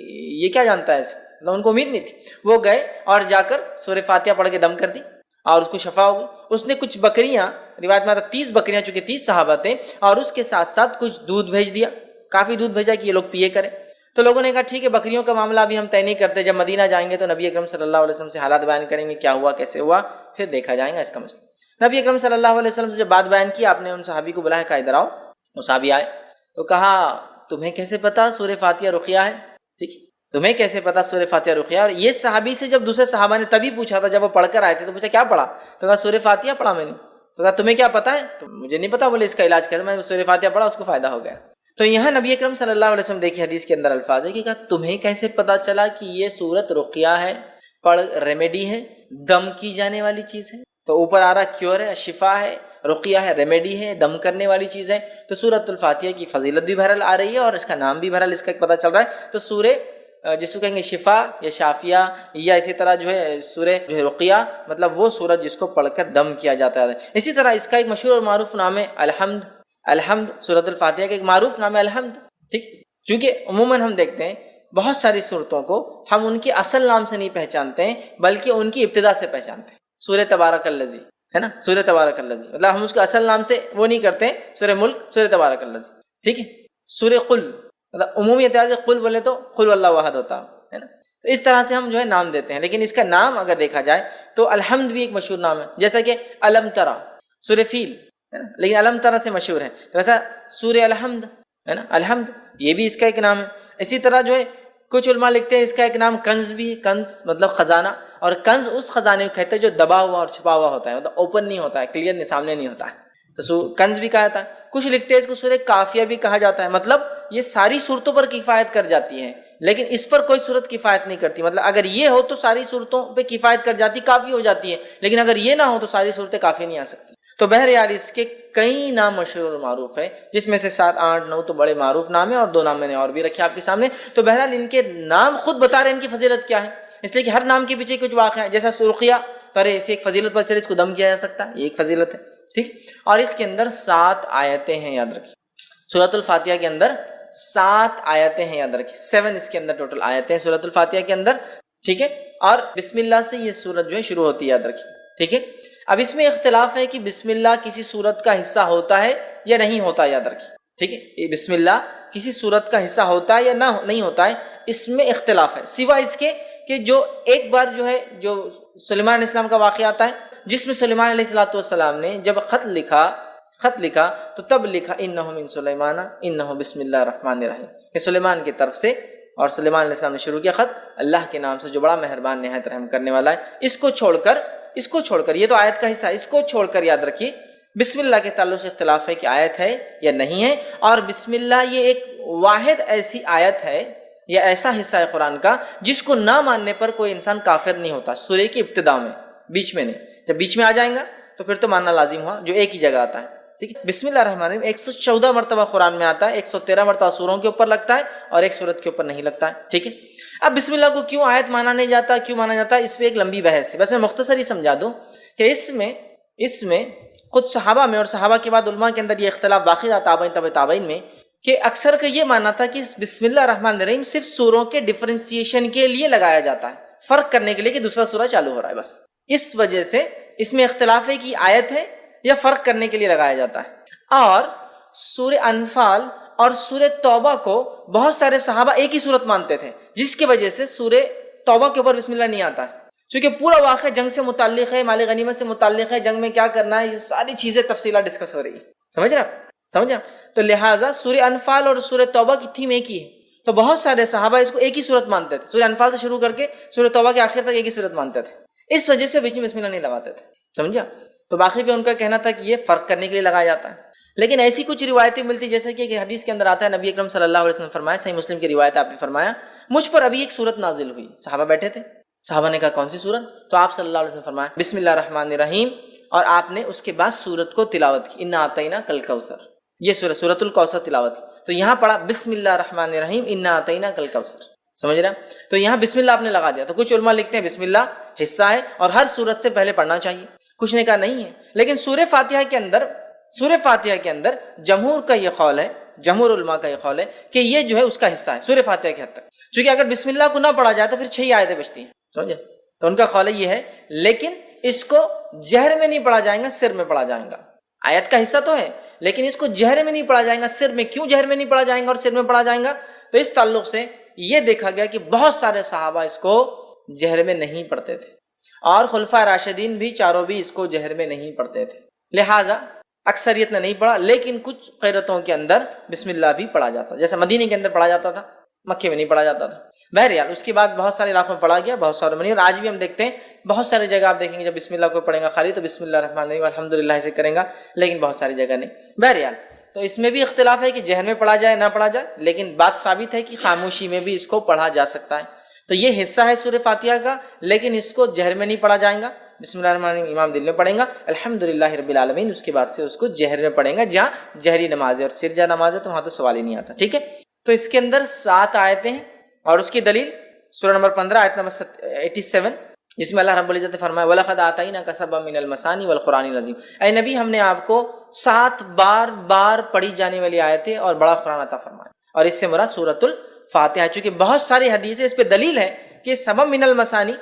یہ کیا جانتا ہے ایسے، ان کو امید نہیں تھی۔ وہ گئے اور جا کر سورہ فاتحہ پڑھ کے دم کر دی اور اس کو شفا ہو گئی۔ اس نے کچھ بکریاں، روایت میں آتا 30 بکریاں، چونکہ 30 صحابہ تھے، اور اس کے ساتھ ساتھ کچھ دودھ بھیج دیا، کافی دودھ بھیجا کہ یہ لوگ پیے کریں۔ تو لوگوں نے کہا ٹھیک ہے، بکریوں کا معاملہ ابھی ہم طے نہیں کرتے، جب مدینہ جائیں گے تو نبی اکرم صلی اللہ علیہ وسلم سے حالات بیان کریں گے، کیا ہوا کیسے ہوا، پھر دیکھا جائے گا اس کا مسئلہ۔ نبی اکرم صلی اللہ علیہ وسلم سے جب بات بیان کی، آپ نے ان صحابی کو بلایا، کہا ادھر آؤ۔ وہ صحابی آئے تو کہا تمہیں کیسے پتا سورہ فاتحہ رقیہ ہے؟ ٹھیک ہے، تمہیں کیسے پتا سورہ فاتحہ رقیہ؟ اور یہ صحابی سے جب دوسرے صحابہ نے تبھی پوچھا تھا، جب وہ پڑھ کر آئے تھے تو پوچھا کیا پڑھا؟ تو کہا سورہ فاتحہ پڑھا میں نے۔ تو کہا تمہیں کیا پتا ہے؟ تو مجھے نہیں پتا، بولے اس کا علاج کیا؟ میں نے سورہ فاتحہ پڑھا، اس کو فائدہ ہو گیا۔ تو یہاں نبی اکرم صلی اللہ علیہ وسلم دیکھیے حدیث کے اندر الفاظ ہے کہ کہا تمہیں کیسے پتا چلا کہ یہ سورت رقیہ ہے، پڑھ ریمیڈی ہے، دم کی جانے والی چیز ہے؟ تو اوپر آ رہا کیور ہے، شفا ہے، رقیہ ہے، ریمیڈی ہے، دم کرنے والی چیز ہے۔ تو سورۃ الفاتحہ کی فضیلت بھی بہرحال آ رہی ہے اور اس کا نام بھی بہرحال اس کا پتہ چل رہا ہے۔ تو سورہ جس کو کہیں گے شفا یا شافیہ، یا اسی طرح سورہ رقیہ، مطلب وہ سورت جس کو پڑھ کر دم کیا جاتا ہے۔ اسی طرح اس کا ایک مشہور اور معروف نام ہے الحمد۔ سورۃ الفاتحہ کا ایک معروف نام ہے الحمد۔ ٹھیک، چونکہ عموماً ہم دیکھتے ہیں بہت ساری صورتوں کو ہم ان کے اصل نام سے نہیں پہچانتے ہیں بلکہ ان کی ابتدا سے پہچانتے ہیں۔ سورہ تبارک الذی ہے نا، سورہ تبارک الذی، مطلب ہم اس کو اصل نام سے وہ نہیں کرتے ہیں۔ سورہ ملک، سورہ تبارک الذی، ٹھیک ہے۔ سورہ قل، مطلب عمومی اعتبار سے قل بولے تو قل واللہ احد ہوتا ہے نا۔ تو اس طرح سے ہم نام دیتے ہیں، لیکن اس کا نام اگر دیکھا جائے تو الحمد بھی ایک مشہور نام ہے، جیسا کہ الم ترا، سورہ فیل ہے نا، لیکن الم ترا سے مشہور ہے، تو ایسا سورہ الحمد ہے نا، الحمد یہ بھی اس کا ایک نام ہے۔ اسی طرح کچھ علماء لکھتے ہیں اس کا ایک نام کنز بھی ہے، کنز مطلب خزانہ، اور کنز اس خزانے کو کہتے ہیں جو دبا ہوا اور چھپا ہوا ہوتا ہے، مطلب اوپن نہیں ہوتا ہے، کلیئر نہیں، سامنے نہیں ہوتا ہے، تو کنز بھی کہا جاتا ہے۔ کچھ لکھتے ہیں اس کو سورہ کافیہ بھی کہا جاتا ہے، مطلب یہ ساری صورتوں پر کفایت کر جاتی ہے، لیکن اس پر کوئی صورت کفایت نہیں کرتی، مطلب اگر یہ ہو تو ساری صورتوں پہ کفایت کر جاتی، کافی ہو جاتی ہے، لیکن اگر یہ نہ ہو تو ساری صورتیں کافی نہیں آ سکتی۔ تو بہرحال اس کے کئی نام مشہور اور معروف ہے، جس میں سے 7 8 9 تو بڑے معروف نام ہیں، اور 2 نام میں نے اور بھی رکھے آپ کے سامنے۔ تو بہرحال ان کے نام خود بتا رہے ہیں ان کی فضیلت کیا ہے، اس لیے کہ ہر نام کے پیچھے کچھ واقعہ ہے۔ جیسا رقیہ، تو ارے اسے ایک فضیلت پر چلے، اس کو دم کیا جا سکتا ہے، یہ ایک فضیلت ہے۔ ٹھیک. اور اس کے اندر 7 آیتیں ہیں، یاد رکھیے. سورۃ الفاتحہ کے اندر 7 آیتیں ہیں، یاد رکھیے. 7 اس کے اندر ٹوٹل آیتیں ہیں سورۃ الفاتحہ کے اندر. ٹھیک ہے. اور بسم اللہ سے یہ سورت جو ہے شروع ہوتی ہے، یاد رکھیے. ٹھیک ہے. اب اس میں اختلاف ہے کہ بسم اللہ کسی سورت کا حصہ ہوتا ہے یا نہیں ہوتا، یاد رکھیے. ٹھیک ہے. یہ بسم اللہ کسی سورت کا حصہ ہوتا ہے یا نہیں ہوتا ہے، اس میں اختلاف ہے، سوا اس کے کہ جو ایک بار جو ہے جو سلیمان علیہ السلام کا واقعہ آتا ہے، جس میں سلیمان علیہ السلام نے جب خط لکھا تو تب لکھا انہ من سلیمان انہ بسم اللہ الرحمن الرحیم، کہ سلیمان کی طرف سے، اور سلیمان علیہ السلام نے شروع کیا خط اللہ کے نام سے جو بڑا مہربان نہایت رحم کرنے والا ہے. اس کو چھوڑ کر یہ تو آیت کا حصہ ہے، اس کو چھوڑ کر یاد رکھیے بسم اللہ کے تعلق سے اختلاف ہے کہ آیت ہے یا نہیں ہے. اور بسم اللہ یہ ایک واحد ایسی آیت ہے یا ایسا حصہ ہے قرآن کا جس کو نہ ماننے پر کوئی انسان کافر نہیں ہوتا. سورہ کی ابتدا میں، بیچ میں نہیں. جب بیچ میں آ جائیں گا تو پھر تو ماننا لازم ہوا، جو ایک ہی جگہ آتا ہے. ٹھیک ہے. بسم اللہ الرحمن الرحیم 114 مرتبہ قرآن میں آتا ہے، 113 مرتبہ سوروں کے اوپر لگتا ہے اور ایک سورت کے اوپر نہیں لگتا ہے. ٹھیک ہے. اب بسم اللہ کو کیوں آیت مانا نہیں جاتا، کیوں مانا جاتا ہے، اس پہ ایک لمبی بحث ہے. بس میں مختصر ہی سمجھا دوں کہ اس میں خود صحابہ میں اور صحابہ کے بعد علماء کے اندر یہ اختلاف باقی رہا، تابعین تابعین میں، کہ اکثر کا یہ ماننا تھا کہ بسم اللہ الرحمن الرحیم صرف سوروں کے ڈفرینسیشن کے لیے لگایا جاتا ہے، فرق کرنے کے لیے کہ دوسرا سورہ چالو ہو رہا ہے بس. اس وجہ سے اس میں اختلاف ہے کہ آیت ہے یا فرق کرنے کے لیے لگایا جاتا ہے. اور سورہ انفال اور سورہ توبہ کو بہت سارے صحابہ ایک ہی صورت مانتے تھے، جس کی وجہ سے سورہ توبہ کے اوپر بسم اللہ نہیں آتا ہے، کیونکہ پورا واقعہ جنگ سے متعلق ہے، مال غنیمت سے متعلق ہے، جنگ میں کیا کرنا ہے، یہ ساری چیزیں تفصیلات ڈسکس ہو رہی ہے. سمجھ رہے؟ تو لہٰذا سورہ انفال اور سورہ توبہ کی تھیم ایک ہی ہے، تو بہت سارے صحابہ اس کو ایک ہی صورت مانتے تھے. سورہ انفال سے شروع کر کے سورہ توبہ کے آخر تک ایک ہی صورت مانتے تھے، اس وجہ سے بیچ میں بسم اللہ نہیں لگاتے تھے. سمجھا؟ تو باقی بھی ان کا کہنا تھا کہ یہ فرق کرنے کے لیے لگایا جاتا ہے. لیکن ایسی کچھ روایتیں ملتی جیسے کہ حدیث کے اندر آتا ہے، نبی اکرم صلی اللہ علیہ وسلم فرمایا، صحیح مسلم کی روایت آپ نے فرمایا، مجھ پر ابھی ایک سورت نازل ہوئی. صحابہ بیٹھے تھے، صحابہ نے کہا کون سی سورت؟ تو آپ صلی اللہ علیہ وسلم فرمایا بسم اللہ الرحمن الرحیم، اور آپ نے اس کے بعد سورت کو تلاوت کی، انا اعطیناک الکوثر، یہ سورۃ الکوثر تلاوت کی. تو یہاں پڑھا بسم اللہ الرحمن الرحیم انا اعطیناک الکوثر. سمجھ رہے ہیں؟ تو یہاں بسم اللہ آپ نے لگا دیا. تو کچھ علماء لکھتے ہیں بسم اللہ حصہ ہے اور ہر سورت سے پہلے پڑھنا چاہیے، کچھ نے کہا نہیں ہے. لیکن سورہ فاتحہ کے اندر جمہور کا یہ قول ہے، جمہور علماء کا یہ قول ہے کہ یہ جو ہے اس کا حصہ ہے سورہ فاتحہ کے حد تک، چونکہ اگر بسم اللہ کو نہ پڑھا جائے تو پھر 6 آیتیں بچتی ہیں. سمجھے؟ تو ان کا قول یہ ہے، لیکن اس کو جہر میں نہیں پڑھا جائے گا، سر میں پڑھا جائے گا. آیت کا حصہ تو ہے لیکن اس کو جہر میں نہیں پڑھا جائے گا، سر میں. کیوں جہر میں نہیں پڑھا جائے گا اور سر میں پڑھا جائے گا؟ تو اس تعلق سے یہ دیکھا گیا کہ بہت سارے صحابہ اس کو جہر میں نہیں پڑھتے تھے، اور خلفائے راشدین بھی چاروں بھی اس کو جہر میں نہیں پڑھتے تھے. لہٰذا اکثریت نے نہیں پڑھا، لیکن کچھ قیرتوں کے اندر بسم اللہ بھی پڑھا جاتا، جیسے مدینے کے اندر پڑھا جاتا تھا، مکے میں نہیں پڑھا جاتا تھا. بہرحال اس کے بعد بہت سارے علاقوں میں پڑھا گیا، بہت سارے منی، اور آج بھی ہم دیکھتے ہیں بہت ساری جگہ آپ دیکھیں گے جب بسم اللہ کو پڑھیں گا خالی تو بسم اللہ الرحمن الرحیم الحمدللہ سے کریں گا، لیکن بہت ساری جگہ نہیں. بہرحال تو اس میں بھی اختلاف ہے کہ جہر میں پڑھا جائے نہ پڑھا جائے، لیکن بات ثابت ہے کہ خاموشی میں بھی اس کو پڑھا جا سکتا ہے. تو یہ حصہ ہے سورہ فاتحہ کا، لیکن اس کو جہر میں نہیں پڑھا جائے گا. بسم اللہ الرحمن الرحیم امام دل میں پڑھیں گا، الحمدللہ رب العالمین، اس کے بعد سے اس کو جہر میں پڑھیں گا، جہاں جہری نماز ہے اور سرجہ نماز ہے تو وہاں تو سوال ہی نہیں آتا. ٹھیک ہے. تو اس کے اندر 7 آیتیں ہیں، اور اس کی دلیل سورہ نمبر 15 آیت نمبر 87، جس میں اللہ رب العزت نے فرمایا وَلَقَدْ آتَيْنَاكَ سَبْعًا مِنَ الْمَثَانِي وَالْقُرْآنِ الْعَظِيمِ. اے نبی ہم نے آپ کو 7 بار پڑھی جانے والی آیتیں اور بڑا قرآن عطا فرمایا، اور اس سے مراد سورۃ الفاتحہ. چونکہ بہت ساری حدیثیں اس پہ دلیل ہے کہ سبع من المثانی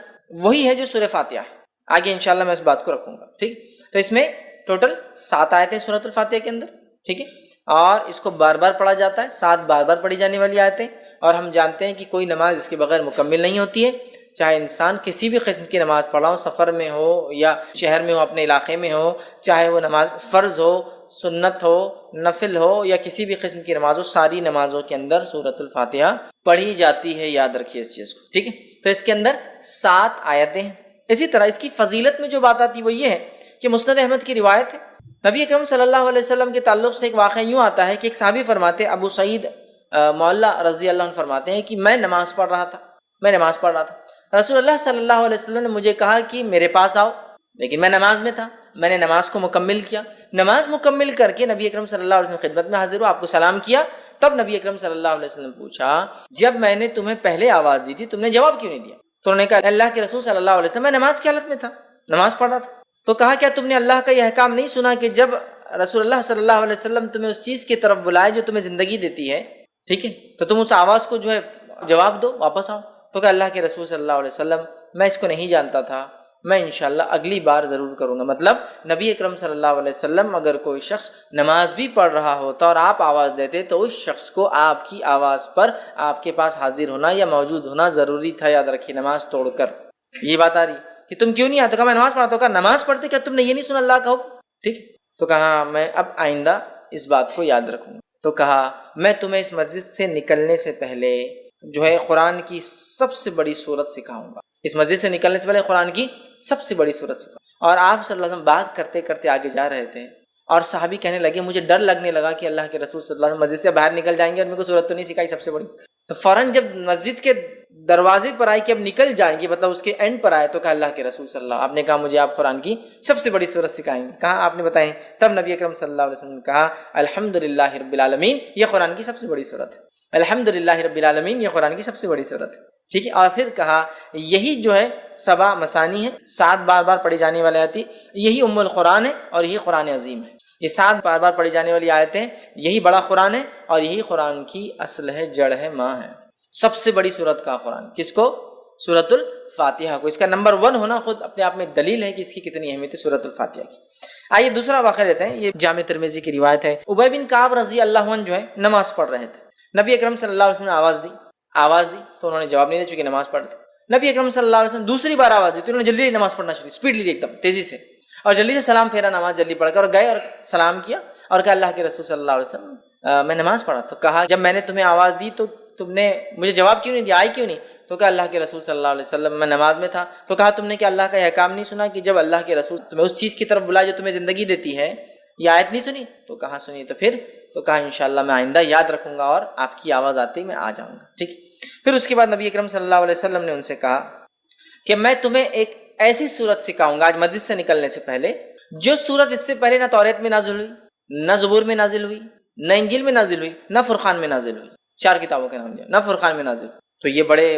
وہی ہے جو سورہ فاتحہ ہے. آگے انشاءاللہ میں اس بات کو رکھوں گا. ٹھیک. تو اس میں ٹوٹل 7 آیتیں سورۃ الفاتحہ کے اندر. ٹھیک ہے. اور اس کو بار بار پڑھا جاتا ہے، 7 بار پڑھی جانے والی آیتیں. اور ہم جانتے ہیں کہ کوئی نماز اس کے بغیر مکمل نہیں ہوتی ہے، چاہے انسان کسی بھی قسم کی نماز پڑھا ہو، سفر میں ہو یا شہر میں ہو، اپنے علاقے میں ہو، چاہے وہ نماز فرض ہو، سنت ہو، نفل ہو، یا کسی بھی قسم کی نماز ہو، ساری نمازوں کے اندر سورۃ الفاتحہ پڑھی جاتی ہے. یاد رکھیے اس چیز کو. ٹھیک ہے. تو اس کے اندر 7 آیتیں ہیں. اسی طرح اس کی فضیلت میں جو بات آتی ہے وہ یہ ہے کہ مسند احمد کی روایت ہے، نبی اکرم صلی اللہ علیہ وسلم کے تعلق سے ایک واقعہ یوں آتا ہے کہ ایک صحابی فرماتے ہیں، ابو سعید معلّہ رضی اللہ عنہ فرماتے ہیں کہ میں نماز پڑھ رہا تھا، رسول اللہ صلی اللہ علیہ وسلم نے مجھے کہا کہ میرے پاس آؤ، لیکن میں نماز میں تھا. میں نے نماز کو مکمل کیا، نماز مکمل کر کے نبی اکرم صلی اللہ علیہ وسلم خدمت میں حاضر ہوا، آپ کو سلام کیا. تب نبی اکرم صلی اللہ علیہ وسلم پوچھا جب میں نے تمہیں پہلے آواز دی تھی تم نے جواب کیوں نہیں دیا؟ تو انہوں نے کہا اللہ کے رسول صلی اللہ علیہ وسلم میں نماز کی حالت میں تھا، نماز پڑھ رہا تھا. تو کہا کیا تم نے اللہ کا یہ احکام نہیں سنا کہ جب رسول اللہ صلی اللہ علیہ وسلم تمہیں اس چیز کی طرف بلائے جو تمہیں زندگی دیتی ہے، ٹھیک ہے، تو تم اس آواز کو جو ہے جواب دو، واپس آؤ۔ تو کہ اللہ کے رسول صلی اللہ علیہ وسلم میں اس کو نہیں جانتا تھا، میں انشاءاللہ اگلی بار ضرور کروں گا۔ مطلب نبی اکرم صلی اللہ علیہ وسلم اگر کوئی شخص نماز بھی پڑھ رہا ہوتا اور آپ آواز دیتے تو اس شخص کو آپ کی آواز پر آپ کے پاس حاضر ہونا یا موجود ہونا ضروری تھا، یاد رکھیے، نماز توڑ کر۔ یہ بات آ رہی کہ تم کیوں نہیں آتے؟ کہا میں نماز پڑھتا ہوں۔ کہا نماز پڑھتے کیا تم نے یہ نہیں سنا اللہ کا حکم؟ ٹھیک، تو کہا میں اب آئندہ اس بات کو یاد رکھوں گا۔ تو کہا میں تمہیں اس مسجد سے نکلنے سے پہلے جو ہے قرآن کی سب سے بڑی سورت سکھاؤں گا، اس مسجد سے نکلنے سے پہلے قرآن کی سب سے بڑی سورت سکھاؤں۔ اور آپ صلی اللہ علیہ وسلم بات کرتے کرتے آگے جا رہے تھے اور صحابی کہنے لگے مجھے ڈر لگنے لگا کہ اللہ کے رسول صلی اللہ علیہ وسلم مسجد سے باہر نکل جائیں گے اور میرے کو سورت تو نہیں سکھائی سب سے بڑی۔ تو فوراً جب مسجد کے دروازے پر آئی کہ اب نکل جائیں گے، مطلب اس کے اینڈ پر آئے، تو کہا اللہ کے رسول صلی اللہ، آپ نے کہا مجھے آپ قرآن کی سب سے بڑی سورت سکھائیں گے۔ کہا آپ نے بتائیں؟ تب نبی اکرم صلی اللہ علیہ وسلم نے کہا الحمدللہ رب العالمین، یہ قرآن کی سب سے بڑی سورت ہے۔ الحمدللہ رب العالمین یہ قرآن کی سب سے بڑی سورت ہے، ٹھیک ہے۔ اور پھر کہا یہی جو ہے 7 مثانی ہے، 7 بار بار پڑھی جانے والی آیت، یہی ام القرآن ہے اور یہی قرآن عظیم ہے۔ یہ 7 بار بار پڑھی جانے والی آیتیں، یہی بڑا قرآن ہے اور یہی قرآن کی اصل ہے، جڑ ہے، ماں ہے۔ سب سے بڑی سورت کا قرآن کس کو؟ سورۃ الفاتحہ کو۔ اس کا نمبر 1 ہونا خود اپنے آپ میں دلیل ہے کہ اس کی کتنی اہمیت ہے سورۃ الفاتحہ کی۔ آئیے دوسرا واقعہ لیتے ہیں، یہ جامع ترمذی کی روایت ہے۔ ابی بن کعب رضی اللہ عنہ جو ہے نماز پڑھ رہے تھے، نبی اکرم صلی اللہ علیہ وسلم نے آواز دی تو انہوں نے جواب نہیں دیا چونکہ نماز پڑھ رہے تھے۔ نبی اکرم صلی اللہ علیہ وسلم دوسری بار آواز دی تو انہوں نے جلدی نماز پڑھنا شروع، اسپیڈ لی، ایک دم تیزی سے، اور جلدی سے سلام پھیرا، نماز جلدی پڑھ کر اور گئے اور سلام کیا اور کہا اللہ کے رسول صلی اللہ علیہ وسلم میں نماز پڑھا۔ تو کہا جب میں نے تمہیں آواز دی تو تم نے مجھے جواب کیوں نہیں دیا، آئی کیوں نہیں؟ تو کہا اللہ کے رسول صلی اللہ علیہ وسلم میں نماز میں تھا۔ تو کہا تم نے کیا اللہ کا یہ احکام نہیں سنا کہ جب اللہ کے رسول تمہیں اس چیز کی طرف بلائے جو تمہیں زندگی دیتی ہے، یہ آیت نہیں سنی؟ تو کہا سنی۔ تو کہا انشاءاللہ میں آئندہ یاد رکھوں گا اور آپ کی آواز آتے ہی میں آ جاؤں گا، ٹھیک۔ پھر اس کے بعد نبی اکرم صلی اللہ علیہ وسلم نے ان سے کہا کہ میں تمہیں ایک ایسی سورت سکھاؤں گا آج مسجد سے نکلنے سے پہلے، جو سورت اس سے پہلے نہ توریت میں نازل ہوئی، نہ زبور میں نازل ہوئی، نہ انجیل میں نازل ہوئی، نہ فرقان میں نازل ہوئی۔ 4 کتابوں کے نام لیا، نہ فرقان میں نازل۔ تو یہ بڑے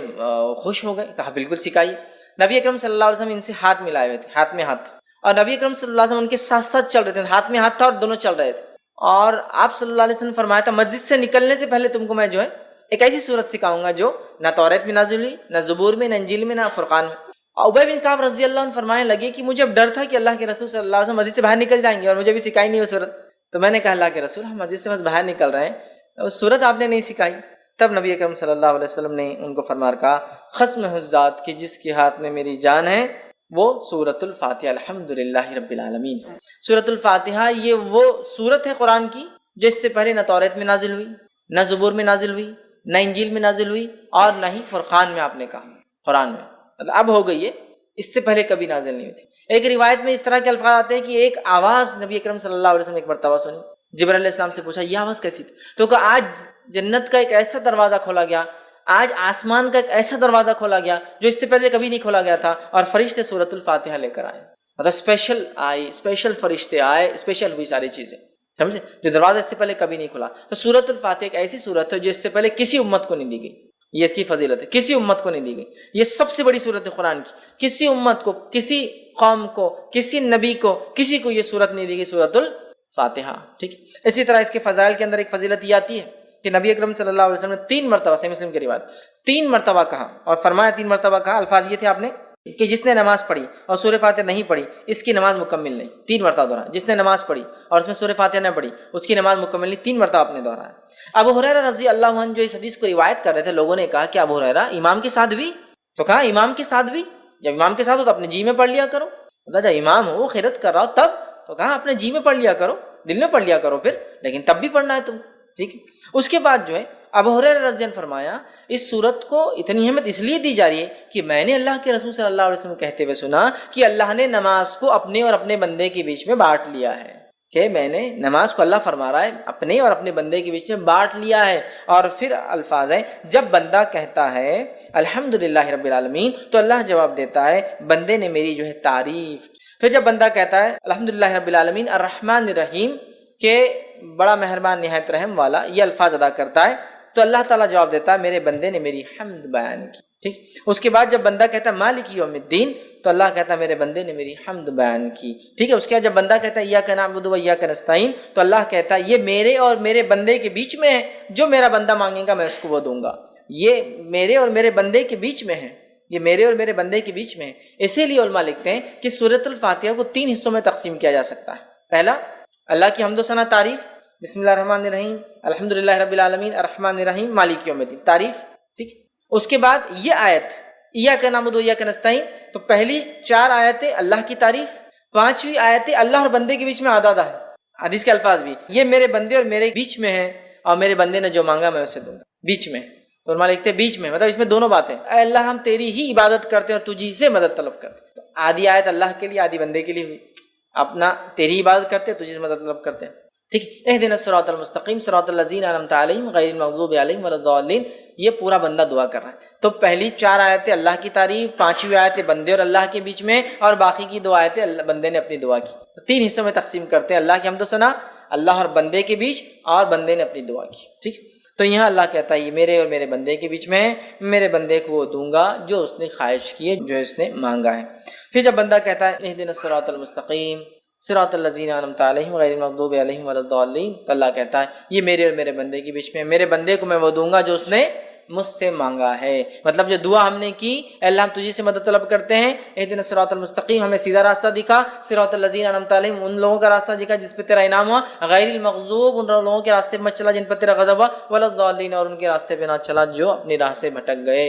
خوش ہو گئے، کہا بالکل سکھائیے۔ نبی اکرم صلی اللہ علیہ وسلم ان سے ہاتھ ملائے ہوئے تھے، ہاتھ میں ہاتھ، اور نبی اکرم صلی اللہ علیہ وسلم ان کے ساتھ ساتھ چل رہے تھے، ہاتھ میں ہاتھ تھا اور دونوں چل رہے تھے۔ اور آپ صلی اللہ علیہ وسلم نے فرمایا تھا مسجد سے نکلنے سے پہلے تم کو میں جو ہے ایک ایسی سورت سکھاؤں گا جو نہ توریت میں نازل ہوئی، نہ زبور میں، نہ انجیل میں، نہ فرقان میں۔ ابی بن کعب رضی اللہ عنہ فرمانے لگے کہ مجھے اب ڈر تھا کہ اللہ کے رسول صلی اللہ علیہ وسلم مسجد سے باہر نکل جائیں گے اور مجھے بھی سکھائی نہیں وہ سورت۔ تو میں نے کہا اللہ کے رسول ہم مسجد سے بس باہر نکل رہے ہیں، وہ سورت آپ نے نہیں سکھائی۔ تب نبی اکرم صلی اللہ علیہ وسلم نے ان کو فرما کہا قسم ہے اس ذات کہ جس کے ہاتھ میں میری جان ہے وہ سورۃ الفاتحہ الحمدللہ رب العالمین۔ سورۃ الفاتحہ یہ وہ سورت ہے قرآن کی جو اس سے پہلے نہ توریت میں نازل ہوئی، نہ زبور میں نازل ہوئی، نہ انجیل میں نازل ہوئی، اور نہ ہی فرقان میں آپ نے کہا، قرآن میں مطلب اب ہو گئی ہے، اس سے پہلے کبھی نازل نہیں ہوئی تھی۔ ایک روایت میں اس طرح کے الفاظ آتے ہیں کہ ایک آواز نبی اکرم صلی اللہ علیہ وسلم نے ایک مرتبہ سنی، جبرائیل علیہ السلام سے پوچھا یہ آواز کیسی تھی؟ تو کہا آج جنت کا ایک ایسا دروازہ کھولا گیا، آج آسمان کا ایک ایسا دروازہ کھولا گیا جو اس سے پہلے کبھی نہیں کھولا گیا تھا، اور فرشتے سورۃ الفاتحہ لے کر آئے، مطلب اسپیشل آئے، اسپیشل فرشتے آئے، اسپیشل ہوئی ساری چیزیں، سمجھے، جو دروازہ اس سے پہلے کبھی نہیں کھلا۔ تو سورۃ الفاتحہ ایک ایسی سورت ہے جو اس سے پہلے کسی امت کو نہیں دی گئی، یہ اس کی فضیلت ہے، کسی امت کو نہیں دی گئی، یہ سب سے بڑی سورت ہے قرآن کی، کسی امت کو، کسی قوم کو، کسی نبی کو، کسی کو یہ سورت نہیں دی گئی، سورۃ الفاتحہ، ٹھیک۔ اسی طرح اس کے فضائل کے اندر ایک فضیلت یہ آتی ہے کہ نبی اکرم صلی اللہ علیہ وسلم نے 3 مرتبہ، صحیح مسلم کی روایت، 3 مرتبہ کہا اور فرمایا 3 مرتبہ کہا، الفاظ یہ تھے آپ نے کہ جس نے نماز پڑھی اور سورہ فاتحہ نہیں پڑھی اس کی نماز مکمل نہیں، 3 مرتبہ دہرایا، جس نے نماز پڑھی اور اس میں سورہ فاتحہ نہ پڑھی اس کی نماز مکمل نہیں، 3 مرتبہ آپ نے دہرایا۔ ابو ہریرہ رضی اللہ عنہ جو اس حدیث کو روایت کر رہے تھے، لوگوں نے کہا کہ ابو ہریرہ امام کے ساتھ بھی؟ تو کہا امام کے ساتھ بھی، جب امام کے ساتھ ہو تو اپنے جی میں پڑھ لیا کرو، جب امام ہو خیرت کر رہا ہو تب، تو کہا اپنے جی میں پڑھ لیا کرو، دل میں پڑھ لیا کرو پھر، لیکن تب بھی پڑھنا ہے تم کو، ٹھیک ہے۔ اس کے بعد جو ہے ابو ہریرہ رضی اللہ عنہ فرمایا اس صورت کو اتنی اہمیت اس لیے دی جا رہی ہے کہ میں نے اللہ کے رسول صلی اللہ علیہ وسلم کہتے ہوئے سنا کہ اللہ نے نماز کو اپنے اور اپنے بندے کے بیچ میں بانٹ لیا ہے، کہ میں نے نماز کو، اللہ فرما رہا ہے، اپنے اور اپنے بندے کے بیچ میں بانٹ لیا ہے۔ اور پھر الفاظ ہیں جب بندہ کہتا ہے الحمدللہ رب العالمین تو اللہ جواب دیتا ہے بندے نے میری جو ہے تعریف۔ پھر جب بندہ کہتا ہے الحمدللہ رب العالمین الرحمن الرحیم، کہ بڑا مہربان نہایت رحم والا، یہ الفاظ ادا کرتا ہے تو اللہ تعالیٰ جواب دیتا ہے میرے بندے نے میری حمد بیان کی. ٹھیک. اس کے بعد جب بندہ کہتا ہے مالک یوم الدین تو اللہ کہتا ہے میرے بندے نے میری حمد بیان کی. ٹھیک ہے. اس کے بعد جب بندہ کہتا ہے ایاک نعبد و ایاک نستعین تو اللہ کہتا ہے یہ میرے اور میرے بندے کے بیچ میں ہے، جو میرا بندہ مانگے گا میں اس کو وہ دوں گا. یہ میرے اور میرے بندے کے بیچ میں ہے، یہ میرے اور میرے بندے کے بیچ میں ہے. اسی لیے علماء لکھتے ہیں کہ سورۃ الفاتحہ کو 3 حصوں میں تقسیم کیا جا سکتا ہے. پہلا اللہ کی حمد و ثنا تعریف، بسم اللہ الرحمن الرحیم الحمدللہ رب العالمین الرحمن الرحیم مالک یوم الدین تعریف. ٹھیک. اس کے بعد یہ آیت ایاک نعبد و ایاک نستعین تو پہلی 4 آیتیں اللہ کی تعریف، 5ویں آیتیں اللہ اور بندے کے بیچ میں آدھا ہے. حدیث کے الفاظ بھی یہ میرے بندے اور میرے بیچ میں ہے اور میرے بندے نے جو مانگا میں اسے دوں گا. بیچ میں تو علماء لکھتے ہیں بیچ میں مطلب اس میں دونوں باتیں. اے اللہ ہم تیری ہی عبادت کرتے ہیں اور تجھی سے مدد طلب کرتے ہیں. تو آدھی آیت اللہ کے لیے آدھی بندے کے لیے ہوئی. اپنا تیری عبادت کرتے ہیں تجھی سے مدد طلب کرتے ہیں. ٹھیک. اہدنا الصراط المستقیم صراط الذین انعمت علیہم غیر المغضوب علیہم ولا الضالین یہ پورا بندہ دعا کر رہا ہے. تو پہلی 4 آیتیں اللہ کی تعریف، 5ویں آیتیں بندے اور اللہ کے بیچ میں اور باقی کی 2 آیتیں بندے نے اپنی دعا کی. تو 3 حصوں میں تقسیم کرتے ہیں، اللہ کی حمد و ثنا، اللہ اور بندے کے بیچ اور بندے نے اپنی دعا کی. ٹھیک. تو یہاں اللہ کہتا ہے یہ میرے اور میرے بندے کے بیچ میں ہے، میرے بندے کو وہ دوں گا جو اس نے خواہش کی ہے، جو اس نے مانگا ہے. پھر جب بندہ کہتا ہے اہدنا الصراط المستقیم صراط الذین انعمت علیہم غیر المغضوب علیہم ولا الضالین تو اللہ کہتا ہے یہ میرے اور میرے بندے کے بیچ میں ہے، میرے بندے کو میں وہ دوں گا جو اس نے مجھ سے مانگا ہے. مطلب جو دعا ہم نے کی اے اللہ ہم تجھی سے مدد طلب کرتے ہیں، اہدنا الصراط المستقیم ہمیں سیدھا راستہ دکھا، صراط الذین انعمت علیہم ان لوگوں کا راستہ دکھا جس پہ تیرا انعام ہوا، غیر المغضوب ان لوگوں کے راستے پہ مت چلا جن پر تیرا غضب ہوا، ولا الضالین اور ان کے راستے پہ نہ چلا جو اپنی راہ سے بھٹک گئے.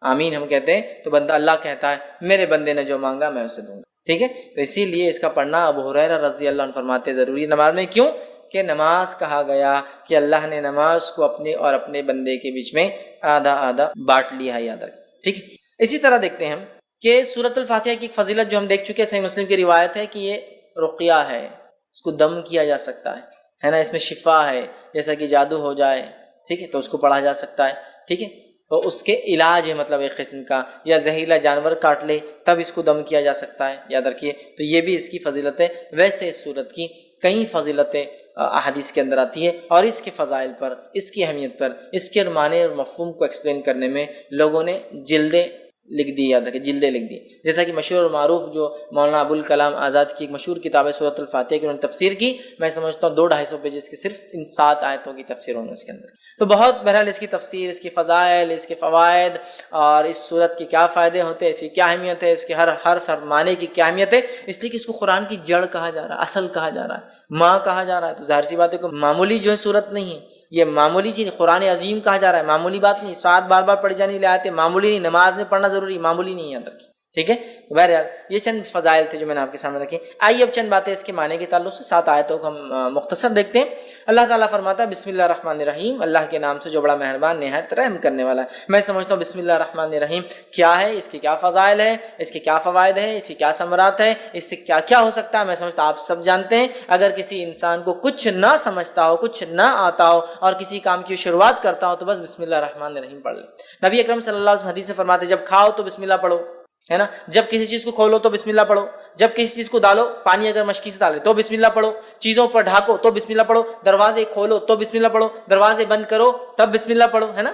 آمین ہم کہتے ہیں. تو بندہ اللہ کہتا ہے میرے بندے نے جو مانگا میں اسے دوں گا. ٹھیک ہے. تو اسی لیے اس کا پڑھنا ابو ہریرہ رضی اللہ عنہ فرماتے ضروری ہے نماز میں. کیوں کہ نماز کہا گیا کہ اللہ نے نماز کو اپنے اور اپنے بندے کے بیچ میں آدھا آدھا بانٹ لیا ہے، یاد رکھیں. ٹھیک ہے. اسی طرح دیکھتے ہیں ہم کہ سورۃ الفاتحہ کی ایک فضیلت جو ہم دیکھ چکے ہیں، صحیح مسلم کی روایت ہے کہ یہ رقیہ ہے، اس کو دم کیا جا سکتا ہے نا. اس میں شفا ہے، جیسا کہ جادو ہو جائے ٹھیک ہے تو اس کو پڑھا جا سکتا ہے. ٹھیک ہے. تو اس کے علاج ہے مطلب ایک قسم کا، یا زہریلا جانور کاٹ لے تب اس کو دم کیا جا سکتا ہے، یاد رکھیے. تو یہ بھی اس کی فضیلت ہے. ویسے اس سورت کی کئی فضیلتیں احادیث کے اندر آتی ہے اور اس کے فضائل پر، اس کی اہمیت پر، اس کے معنی اور مفہوم کو ایکسپلین کرنے میں لوگوں نے جلدیں لکھ دی، یاد رکھیں جلدیں لکھ دی. جیسا کہ مشہور اور معروف جو مولانا ابوالکلام آزاد کی ایک مشہور کتاب ہے سورۃ الفاتحہ کی، انہوں نے تفسیر کی. میں سمجھتا ہوں 200-250 پیجز کی صرف ان 7 آیتوں کی تفسیر ہونا اس کے اندر. تو بہت بہرحال اس کی تفسیر، اس کی فضائل، اس کے فوائد اور اس صورت کے کیا فائدے ہوتے ہیں، اس کی کیا اہمیت ہے، اس کے ہر حرف ہر معنی کی کیا اہمیت ہے. اس لیے کہ اس کو قرآن کی جڑ کہا جا رہا ہے، اصل کہا جا رہا ہے، ماں کہا جا رہا ہے. تو ظاہر سی بات ہے کہ معمولی جو ہے صورت نہیں ہے، یہ معمولی چیز قرآن عظیم کہا جا رہا ہے، معمولی بات نہیں. 7 بار بار پڑھی جانے لے آتے معمولی نہیں، نماز میں پڑھنا ضروری معمولی نہیں ہے اندر کی. ٹھیک ہے. بہرحال یہ چند فضائل تھے جو میں نے آپ کے سامنے رکھی. آئیے اب چند باتیں اس کے معنی کے تعلق سے 7 آیتوں کو ہم مختصر دیکھتے ہیں. اللہ تعالیٰ فرماتا ہے بسم اللہ الرحمن الرحیم، اللہ کے نام سے جو بڑا مہربان نہایت رحم کرنے والا ہے. میں سمجھتا ہوں بسم اللہ الرحمن الرحیم کیا ہے، اس کے کیا فضائل ہے، اس کے کیا فوائد ہیں، اس کی کیا ثمرات ہے، اس سے کیا کیا ہو سکتا ہے. میں سمجھتا ہوں آپ سب جانتے ہیں. اگر کسی انسان کو کچھ نہ سمجھتا ہو، کچھ نہ آتا ہو اور کسی کام کی شروعات کرتا ہو تو بس بسم اللہ الرحمن الرحیم پڑھ لے. نبی اکرم صلی اللہ علیہ وسلم حدیث سے فرماتے جب کھاؤ تو بسم اللہ پڑھو، ہے نا. جب کسی چیز کو کھولو تو بسم اللہ پڑھو، جب کسی چیز کو ڈالو، پانی اگر مشکی سے ڈالے تو بسم اللہ پڑھو، چیزوں پر ڈھاکو تو بسم اللہ پڑھو، دروازے کھولو تو بسم اللہ پڑھو، دروازے بند کرو تب بسم اللہ پڑھو، ہے نا.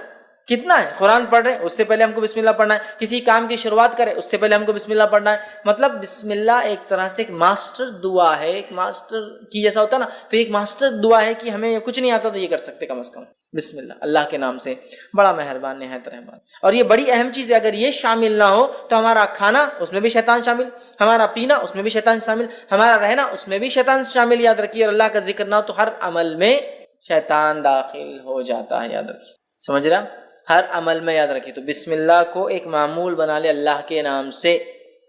کتنا ہے، قرآن پڑھ رہے ہیں اس سے پہلے ہم کو بسم اللہ پڑھنا ہے، کسی کام کی شروعات کرے اس سے پہلے ہم کو بسم اللہ پڑھنا ہے. مطلب بسم اللہ ایک طرح سے ایک ماسٹر دعا ہے، ایک ماسٹر کی جیسا ہوتا ہے نا، تو ایک ماسٹر دعا ہے کہ ہمیں کچھ نہیں آتا تو یہ کر سکتے کم از کم بسم اللہ، اللہ کے نام سے بڑا مہربان نہایت رحمان. اور یہ بڑی اہم چیز ہے، اگر یہ شامل نہ ہو تو ہمارا کھانا اس میں بھی شیطان شامل، ہمارا پینا اس میں بھی شیطان شامل، ہمارا رہنا اس میں بھی شیطان شامل. یاد رکھیے. اور اللہ کا ذکر نہ ہو تو ہر عمل میں شیطان داخل ہو جاتا ہے، یاد رکھیے. سمجھ رہا؟ ہر عمل میں یاد رکھیے. تو بسم اللہ کو ایک معمول بنا لے اللہ کے نام سے،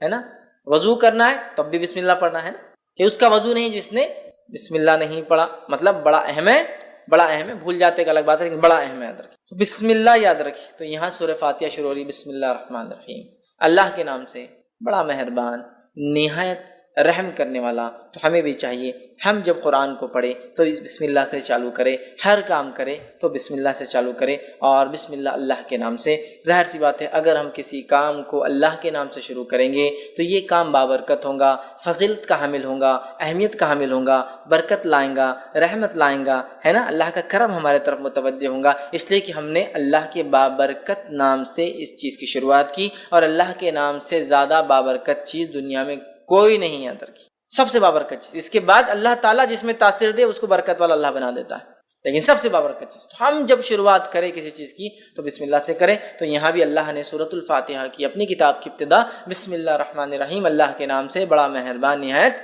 ہے نا. وضو کرنا ہے تب بھی بسم اللہ پڑھنا ہے نا، کہ اس کا وضو نہیں جس نے بسم اللہ نہیں پڑھا. مطلب بڑا اہم ہے، بڑا اہم ہے. بھول جاتے ایک الگ بات ہے لیکن بڑا اہم ہے، یاد رکھیے. تو بسم اللہ یاد رکھیے. تو یہاں سورہ فاتحہ شروع ہو رہی بسم اللہ الرحمن الرحیم، اللہ کے نام سے بڑا مہربان نہایت رحم کرنے والا. تو ہمیں بھی چاہیے ہم جب قرآن کو پڑھیں تو اس بسم اللہ سے چالو کرے، ہر کام کرے تو بسم اللہ سے چالو کرے اور بسم اللہ اللہ کے نام سے. ظاہر سی بات ہے اگر ہم کسی کام کو اللہ کے نام سے شروع کریں گے تو یہ کام بابرکت ہوگا، فضیلت کا حامل ہوگا، اہمیت کا حامل ہوگا، برکت لائیں گا، رحمت لائیں گا، ہے نا. اللہ کا کرم ہمارے طرف متوجہ ہوگا، اس لیے کہ ہم نے اللہ کے بابرکت نام سے اس چیز کی شروعات کی. اور اللہ کے نام سے زیادہ بابرکت چیز دنیا میں کوئی نہیں یاد رکھی، سب سے بابرکت چیز. اس کے بعد اللہ تعالیٰ جس میں تاثیر دے اس کو برکت والا اللہ بنا دیتا ہے، لیکن سب سے بابرکت چیز. تو ہم جب شروعات کریں کسی چیز کی تو بسم اللہ سے کریں. تو یہاں بھی اللہ نے سورۃ الفاتحہ کی اپنی کتاب کی ابتدا بسم اللہ الرحمن الرحیم، اللہ کے نام سے بڑا مہربان نہایت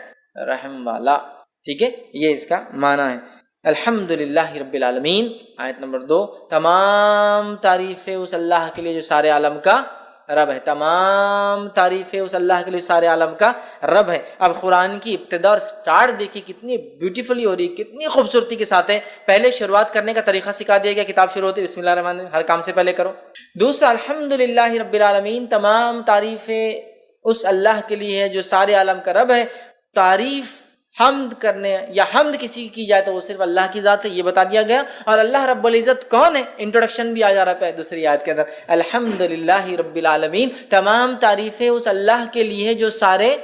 رحم والا. ٹھیک ہے، یہ اس کا معنی ہے. الحمدللہ رب العالمین. آیت نمبر 2، تمام تعریفیں اس اللہ کے لیے جو سارے عالم کا رب ہے. تمام تعریفیں اس اللہ کے لیے سارے عالم کا رب ہے. اب قرآن کی ابتدا اور سٹارٹ دیکھیے کتنی بیوٹیفلی ہو رہی، کتنی خوبصورتی کے ساتھ ہے. پہلے شروعات کرنے کا طریقہ سکھا دیا گیا، کتاب شروع ہوتی ہے بسم اللہ الرحمن الرحیم، ہر کام سے پہلے کرو. دوسرا الحمدللہ رب العالمین، تمام تعریفیں اس اللہ کے لیے ہے جو سارے عالم کا رب ہے. تعریف حمد کرنے یا حمد کسی کی جائے تو وہ صرف اللہ کی ذات ہے، یہ بتا دیا گیا. اور اللہ رب العزت کون ہے، انٹروڈکشن بھی آ جا رہا ہے دوسری آیت کے اندر. الحمدللہ رب العالمین، تمام تعریفیں اس اللہ کے لیے ہے جو سارے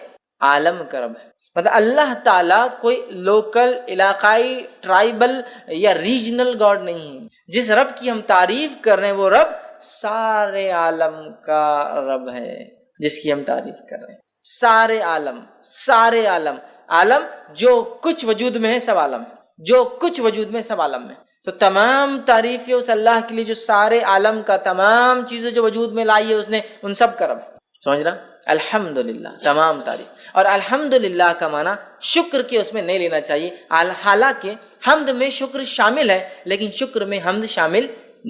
عالم کا رب ہے. مطلب اللہ تعالیٰ کوئی لوکل، علاقائی، ٹرائبل یا ریجنل گاڈ نہیں ہے. جس رب کی ہم تعریف کر رہے ہیں وہ رب سارے عالم کا رب ہے، جس کی ہم تعریف کر رہے ہیں. سارے عالم، سارے عالم، عالم جو کچھ وجود میں ہے سب عالم ہے، جو کچھ وجود میں سب عالم میں. تو تمام تعریفیں اس اللہ کے لیے جو سارے عالم کا، تمام چیزیں جو وجود میں لائی ہے اس نے، ان سب کا رب. سمجھ رہا؟ الحمدللہ، تمام تعریف. اور الحمدللہ کا معنی شکر کے اس میں نہیں لینا چاہیے. حالانکہ حمد میں شکر شامل ہے لیکن شکر میں حمد شامل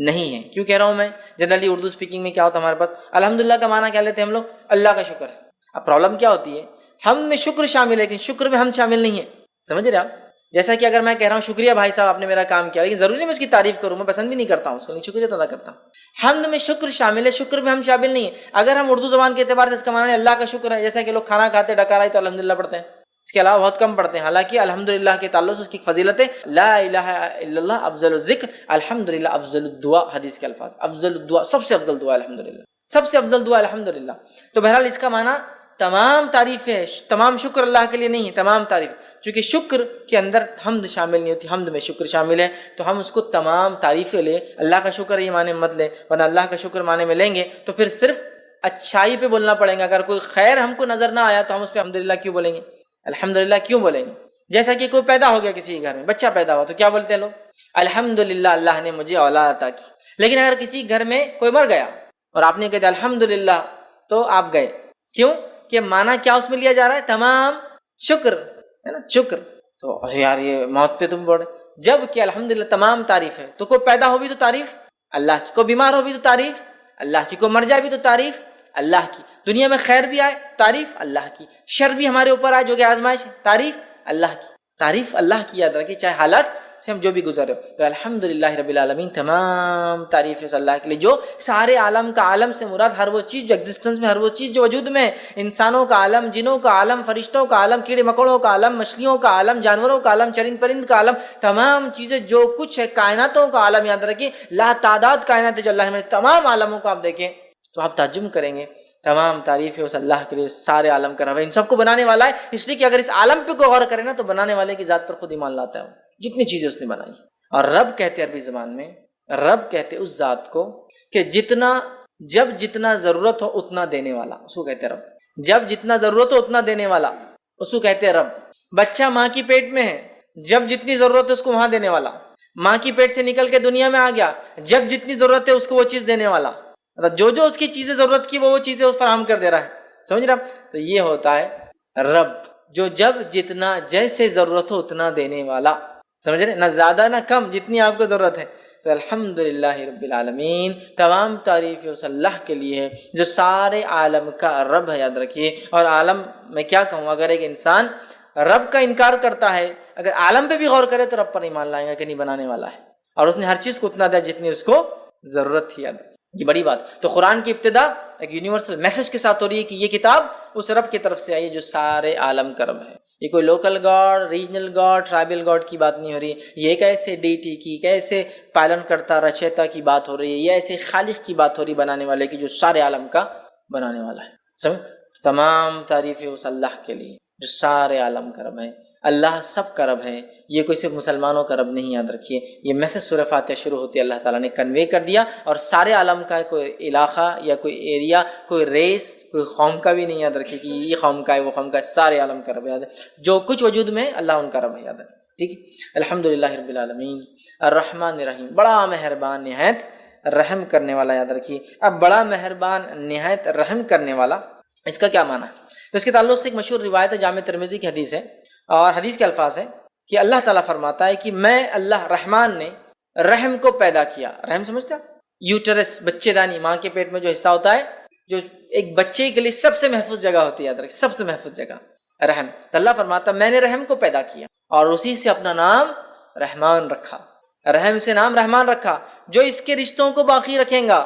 نہیں ہے. کیوں کہہ رہا ہوں میں؟ جنرلی اردو اسپیکنگ میں کیا ہوتا ہے ہمارے پاس، الحمدللہ کا معنی کیا لیتے ہیں ہم لوگ؟ اللہ کا شکر ہے. اب پرابلم کیا ہوتی ہے، ہم میں شکر شامل ہے لیکن شکر میں ہم شامل نہیں ہے. سمجھ رہے آپ؟ جیسا کہ اگر میں کہہ رہا ہوں شکریہ بھائی صاحب آپ نے میرا کام کیا، لیکن ضروری نہیں میں اس کی تعریف کروں، میں پسند بھی نہیں کرتا ہوں اس کو، نہیں شکریہ ادا کرتا ہوں. حمد میں شکر شامل ہے، شکر میں ہم شامل نہیں ہے. اگر ہم اردو زبان کے اعتبار سے اس کا معنی اللہ کا شکر ہے، جیسا کہ لوگ کھانا کھاتے ڈکار آئی تو الحمدللہ پڑھتے ہیں، اس کے علاوہ بہت کم پڑھتے ہیں. حالانکہ الحمدللہ کے تعلق سے اس کی فضیلت ہے، لا الہ الا اللہ افضل الذکر، الحمدللہ افضل الدعا. حدیث کے الفاظ، افضل الدعا، سب سے افضل دعا الحمدللہ، سب سے افضل دعا الحمدللہ. تو بہرحال اس کا معنی تمام تعریفیں، تمام شکر اللہ کے لیے نہیں ہے، تمام تعریف. چونکہ شکر کے اندر حمد شامل نہیں ہوتی، حمد میں شکر شامل ہے، تو ہم اس کو تمام تعریفیں لیں. اللہ کا شکر یہ معنی مت لیں، ورنہ اللہ کا شکر معنی میں لیں گے تو پھر صرف اچھائی پہ بولنا پڑے گا. اگر کوئی خیر ہم کو نظر نہ آیا تو ہم اس پہ الحمدللہ کیوں بولیں گے، الحمدللہ کیوں بولیں گے؟ جیسا کہ کوئی پیدا ہو گیا کسی گھر میں، بچہ پیدا ہوا تو کیا بولتے ہیں لوگ؟ الحمدللہ اللہ نے مجھے اولاد عطا کی. لیکن اگر کسی گھر میں کوئی مر گیا اور آپ نے کہا الحمدللہ تو آپ گئے، کیوں کہ معنی کیا اس میں لیا جا رہا ہے؟ تمام شکر ہے نا، شکر. تو یار یہ موت پہ تم بول رہے، جب کہ الحمدللہ تمام تعریف ہے. تو کوئی پیدا ہو بھی تو تعریف اللہ کی، کوئی بیمار ہو بھی تو تعریف اللہ کی، کوئی مر جائے بھی تو تعریف اللہ کی، دنیا میں خیر بھی آئے تعریف اللہ کی، شر بھی ہمارے اوپر آئے جو کہ آزمائش ہے تعریف اللہ کی. تعریف اللہ کی یاد رکھیں چاہے حالات سے ہم جو بھی گزرے ہو. تو الحمدللہ رب العالمین، تمام تعریف ہے اللہ کے لیے جو سارے عالم کا، عالم سے مراد ہر وہ چیز جو ایگزسٹنس میں، ہر وہ چیز جو وجود میں ہے، انسانوں کا عالم، جنوں کا عالم، فرشتوں کا عالم، کیڑے مکوڑوں کا عالم، مچھلیوں کا عالم، جانوروں کا عالم، چرند پرند کا عالم، تمام چیزیں جو کچھ ہے، کائناتوں کا عالم. یاد رکھیں لا تعداد کائنات جو اللہ نے، تمام عالموں کو آپ دیکھیں تو آپ تعجب کریں گے. تمام تعریف ہے اس اللہ کے لیے سارے عالم کا رب ہے، ان سب کو بنانے والا ہے. اس لیے کہ اگر اس عالم پہ کوئی غور کرے نا تو بنانے والے کی ذات پر خود ایمان لاتا ہے، جتنی چیزیں اس نے بنائی. اور رب کہتے عربی زبان میں، رب کہتے اس ذات کو کہ جب جتنا ضرورت ہو اتنا دینے والا، اس کو کہتے رب. جب جتنا ضرورت ہو اتنا دینے والا، اس کو کہتے رب. بچہ ماں کی پیٹ میں ہے، جب جتنی ضرورت ہے اس کو وہاں دینے والا. ماں کی پیٹ سے نکل کے دنیا میں آ گیا، جب جتنی ضرورت ہے اس کو وہ چیز دینے والا. جو اس کی چیزیں ضرورت کی وہ چیزیں اس فراہم کر دے رہا ہے. سمجھ رہا؟ تو یہ ہوتا ہے رب، جو جب جتنا جیسے ضرورت ہو اتنا دینے والا. سمجھ رہے؟ نہ زیادہ نہ کم، جتنی آپ کو ضرورت ہے. تو الحمدللہ رب العالمین، تمام تعریف اس اللہ کے لیے ہے جو سارے عالم کا رب ہے. یاد رکھیے. اور عالم میں کیا کہوں، اگر ایک انسان رب کا انکار کرتا ہے، اگر عالم پہ بھی غور کرے تو رب پر ایمان لائے گا کہ نہیں بنانے والا ہے، اور اس نے ہر چیز کو اتنا دیا جتنی اس کو ضرورت تھی. یاد رکھیے. یہ بڑی بات. تو قرآن کی ابتدا ایک یونیورسل میسج کے ساتھ ہو رہی ہے کہ یہ کتاب اس رب کی طرف سے آئی ہے جو سارے عالم کا رب ہے. یہ کوئی local God, regional God, tribal God کی بات نہیں ہو رہی. یہ ایک ایسے ڈیٹی کی، ایک ایسے پالن کرتا رچیتا کی بات ہو رہی ہے. یہ ایسے خالق کی بات ہو رہی ہے، بنانے والے کی، جو سارے عالم کا بنانے والا ہے. سمجھ؟ تمام تعریفیں اس اللہ کے لیے جو سارے عالم کا رب ہے. اللہ سب کا رب ہے. یہ کوئی صرف مسلمانوں کا رب نہیں، یاد رکھیے. یہ میسج سورہ فاتحہ شروع ہوتی ہے اللہ تعالیٰ نے کنوے کر دیا، اور سارے عالم کا کوئی علاقہ یا کوئی ایریا، کوئی ریس، کوئی قوم کا بھی نہیں. یاد رکھیے کہ یہ قوم کا ہے، وہ قوم کا ہے، سارے عالم کا رب. یاد ہے جو کچھ وجود میں اللہ ان کا رب ہے. یاد ہے. ٹھیک ہے. الحمدللہ رب العالمین الرحمن الرحیم، بڑا مہربان نہایت رحم کرنے والا. یاد رکھیے. اب بڑا مہربان نہایت رحم کرنے والا، اس کا کیا معنی ہے؟ اس کے تعلق سے ایک مشہور روایت ہے، جامع ترمذی کی حدیث ہے، اور حدیث کے الفاظ ہیں کہ اللہ تعالیٰ فرماتا ہے کہ میں اللہ رحمان نے رحم کو پیدا کیا. رحم سمجھتے ہیں؟ یوٹرس، بچے دانی، ماں کے پیٹ میں جو حصہ ہوتا ہے، جو ایک بچے کے لیے سب سے محفوظ جگہ ہوتی ہے. یاد رکھیں، سب سے محفوظ جگہ رحم. اللہ فرماتا ہے میں نے رحم کو پیدا کیا اور اسی سے اپنا نام رحمان رکھا. رحم سے نام رحمان رکھا. جو اس کے رشتوں کو باقی رکھیں گا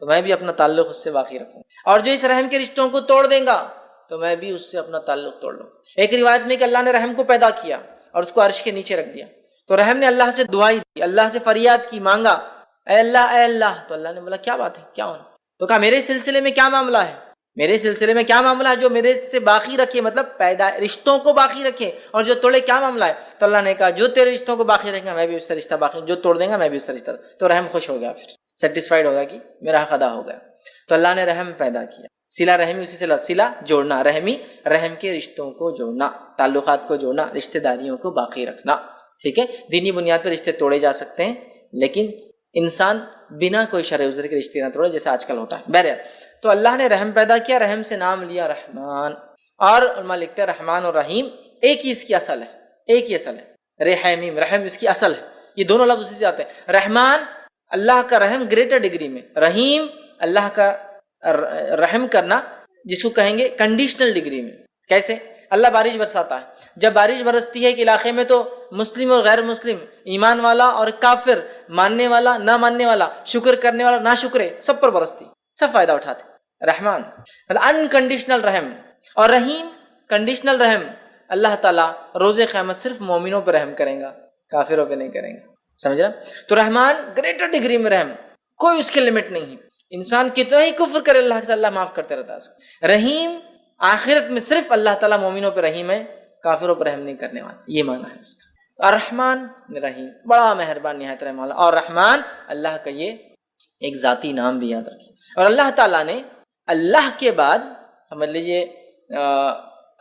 تو میں بھی اپنا تعلق اس سے باقی رکھوں گا، اور جو اس رحم کے رشتوں کو توڑ دیں گا تو میں بھی اس سے اپنا تعلق توڑ لوں. ایک روایت میں کہ اللہ نے رحم کو پیدا کیا اور اس کو عرش کے نیچے رکھ دیا. تو رحم نے اللہ سے دعائی دی، اللہ سے فریاد کی، مانگا، اے اللہ اے اللہ. تو اللہ نے بولا کیا بات ہے، کیا ہونا؟ تو کہا میرے سلسلے میں کیا معاملہ ہے، میرے سلسلے میں کیا معاملہ ہے جو میرے سے باقی رکھے، مطلب پیدا رشتوں کو باقی رکھے، اور جو توڑے کیا معاملہ ہے؟ تو اللہ نے کہا جو تیرے رشتوں کو باقی رکھیں گا میں بھی اس سے رشتہ باقی، جو توڑ دیں گا میں بھی اس سے رشتہ. تو رحم خوش ہو گیا، پھر سیٹسفائیڈ ہو گیا کہ میرا حق ادا ہو گیا. تو اللہ نے رحم پیدا کیا. صلہ رحمی، اسی سے صلہ جوڑنا، رحمی رحم کے رشتوں کو جوڑنا، تعلقات کو جوڑنا، رشتہ داریوں کو باقی رکھنا. ٹھیک ہے. دینی بنیاد پر رشتے توڑے جا سکتے ہیں، لیکن انسان بنا کوئی شرع عذر کے رشتے نہ توڑے جیسا آج کل ہوتا ہے. بہرحال تو اللہ نے رحم پیدا کیا، رحم سے نام لیا رحمان. اور علماء لکھتے ہیں رحمان اور رحیم ایک ہی اس کی اصل ہے، ایک ہی اصل ہے. رحیم، رحم اس کی اصل ہے. یہ دونوں لفظ اسی سے آتے ہیں. رحمان اللہ کا رحم گریٹر ڈگری میں، رحیم اللہ کا رحم کرنا جس کو کہیں گے کنڈیشنل ڈگری میں. کیسے؟ اللہ بارش برساتا ہے. جب بارش برستی ہے کہ علاقے میں تو مسلم اور غیر مسلم، ایمان والا اور کافر، ماننے والا نہ ماننے والا، شکر کرنے والا نہ شکرے، سب پر برستی، سب فائدہ اٹھاتے. رحمان انکنڈیشنل رحم. اور رحیم کنڈیشنل رحم. اللہ تعالیٰ روز قیامت صرف مومنوں پہ رحم کریں گا، کافروں پہ نہیں کریں گا. سمجھ رہا؟ تو رحمان گریٹر ڈگری میں رحم، کوئی اس کی لمٹ نہیں ہے. انسان کتنا ہی کفر کرے اللہ کے ساتھ، اللہ معاف کرتے رہتا ہے اس کو. رحیم آخرت میں صرف اللہ تعالیٰ مومنوں پہ رحیم ہے، کافروں پر رحم نہیں کرنے والا. یہ معنی ہے اس کا. الرحمن رحیم، بڑا مہربان نہایت رحم والا. اور رحمان اللہ کا یہ ایک ذاتی نام بھی یاد رکھیے. اور اللہ تعالیٰ نے اللہ کے بعد، سمجھ لیجیے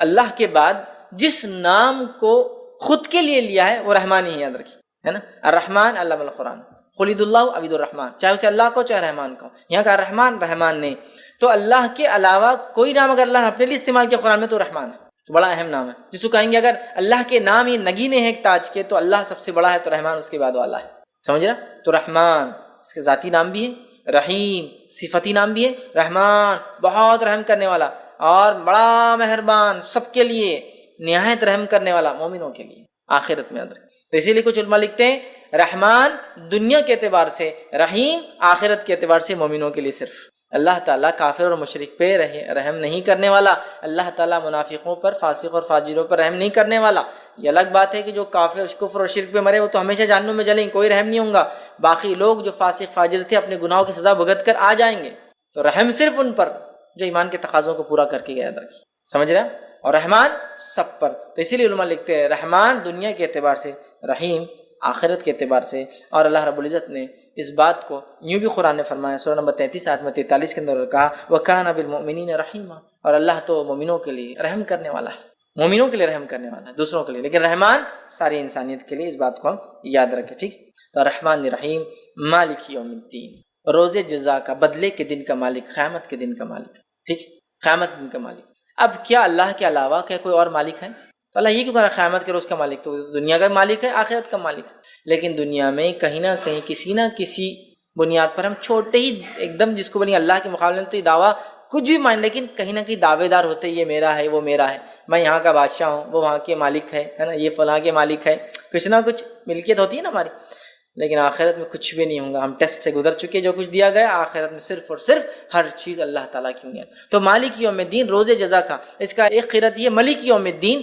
اللہ کے بعد جس نام کو خود کے لیے لیا ہے وہ رحمان ہی یاد رکھیے، ہے نا. الرحمن علم القرآن، خلید اللہ عبید الرحمن، چاہے اسے اللہ کو چاہے رحمان کو. یہاں کا رحمان رحمان نے، تو اللہ کے علاوہ کوئی نام اگر اللہ نے اپنے لیے استعمال کیا قرآن میں تو رحمان ہے. تو بڑا اہم نام ہے، جس کو کہیں گے اگر اللہ کے نام یہ نگینے ہیں ایک تاج کے، تو اللہ سب سے بڑا ہے، تو رحمان اس کے بعد والا ہے. سمجھ رہا؟ تو رحمان اس کے ذاتی نام بھی ہے، رحیم صفتی نام بھی ہے. رحمان بہت رحم کرنے والا اور بڑا مہربان، سب کے لیے نہایت رحم کرنے والا، مومنوں کے لیے آخرت میں یاد رکھیں. تو اسی لیے کچھ علماء لکھتے ہیں رحمان دنیا کے اعتبار سے، رحیم آخرت کے اعتبار سے مومنوں کے لیے. صرف اللہ تعالیٰ کافر اور مشرک پہ رحم نہیں کرنے والا، اللہ تعالیٰ منافقوں پر، فاسق اور فاجروں پر رحم نہیں کرنے والا. یہ الگ بات ہے کہ جو کافر کفر اور شرک پہ مرے وہ تو ہمیشہ جہنم میں جلیں گے، کوئی رحم نہیں ہوگا. باقی لوگ جو فاسق فاجر تھے اپنے گناہوں کی سزا بھگت کر آ جائیں گے. تو رحم صرف ان پر جو ایمان کے تقاضوں کو پورا کر کے یاد رکھیں. سمجھ رہے ہیں؟ اور رحمان سب پر. تو اسی لیے علماء لکھتے ہیں رحمان دنیا کے اعتبار سے، رحیم آخرت کے اعتبار سے. اور اللہ رب العزت نے اس بات کو یوں بھی قرآن نے فرمایا، سورہ نمبر 33 آیت میں 43 کے اندر کہا وَكَانَ بِالْمُؤْمِنِينَ رَحِيمًا، اور اللہ تو مومنوں کے لیے رحم کرنے والا ہے، مومنوں کے لیے رحم کرنے والا ہے، دوسروں کے لیے. لیکن رحمان ساری انسانیت کے لیے. اس بات کو ہم یاد رکھیں. ٹھیک. تو رحمان رحیم مالک یوم الدین، روز جزا کا، بدلے کے دن کا مالک، قیامت کے دن کا مالک. ٹھیک، قیامت دن کا مالک. اب کیا اللہ کے علاوہ کیا کوئی اور مالک ہے؟ تو اللہ یہ کیوں کہہ رہا ہے قیامت کے روز کا مالک؟ تو دنیا کا مالک ہے، آخرت کا مالک ہے. لیکن دنیا میں کہیں نہ کہیں کسی نہ کسی بنیاد پر ہم چھوٹے ہی ایک دم جس کو بنی اللہ کے مقابلے میں تو یہ دعویٰ کچھ بھی مان، لیکن کہیں نہ کہیں دعوے دار ہوتے یہ میرا ہے وہ میرا ہے، میں یہاں کا بادشاہ ہوں وہ وہاں کے مالک ہے نا، یہ فلاں کے مالک ہے. کچھ نہ کچھ ملکیت ہوتی ہے نا ہماری. لیکن آخرت میں کچھ بھی نہیں ہوگا. ہم ٹیسٹ سے گزر چکے, جو کچھ دیا گیا آخرت میں صرف اور صرف ہر چیز اللہ تعالیٰ کی ہوں گی. تو مالک یوم الدین روز جزا کا, اس کا ایک قرأت یہ ملک یوم الدین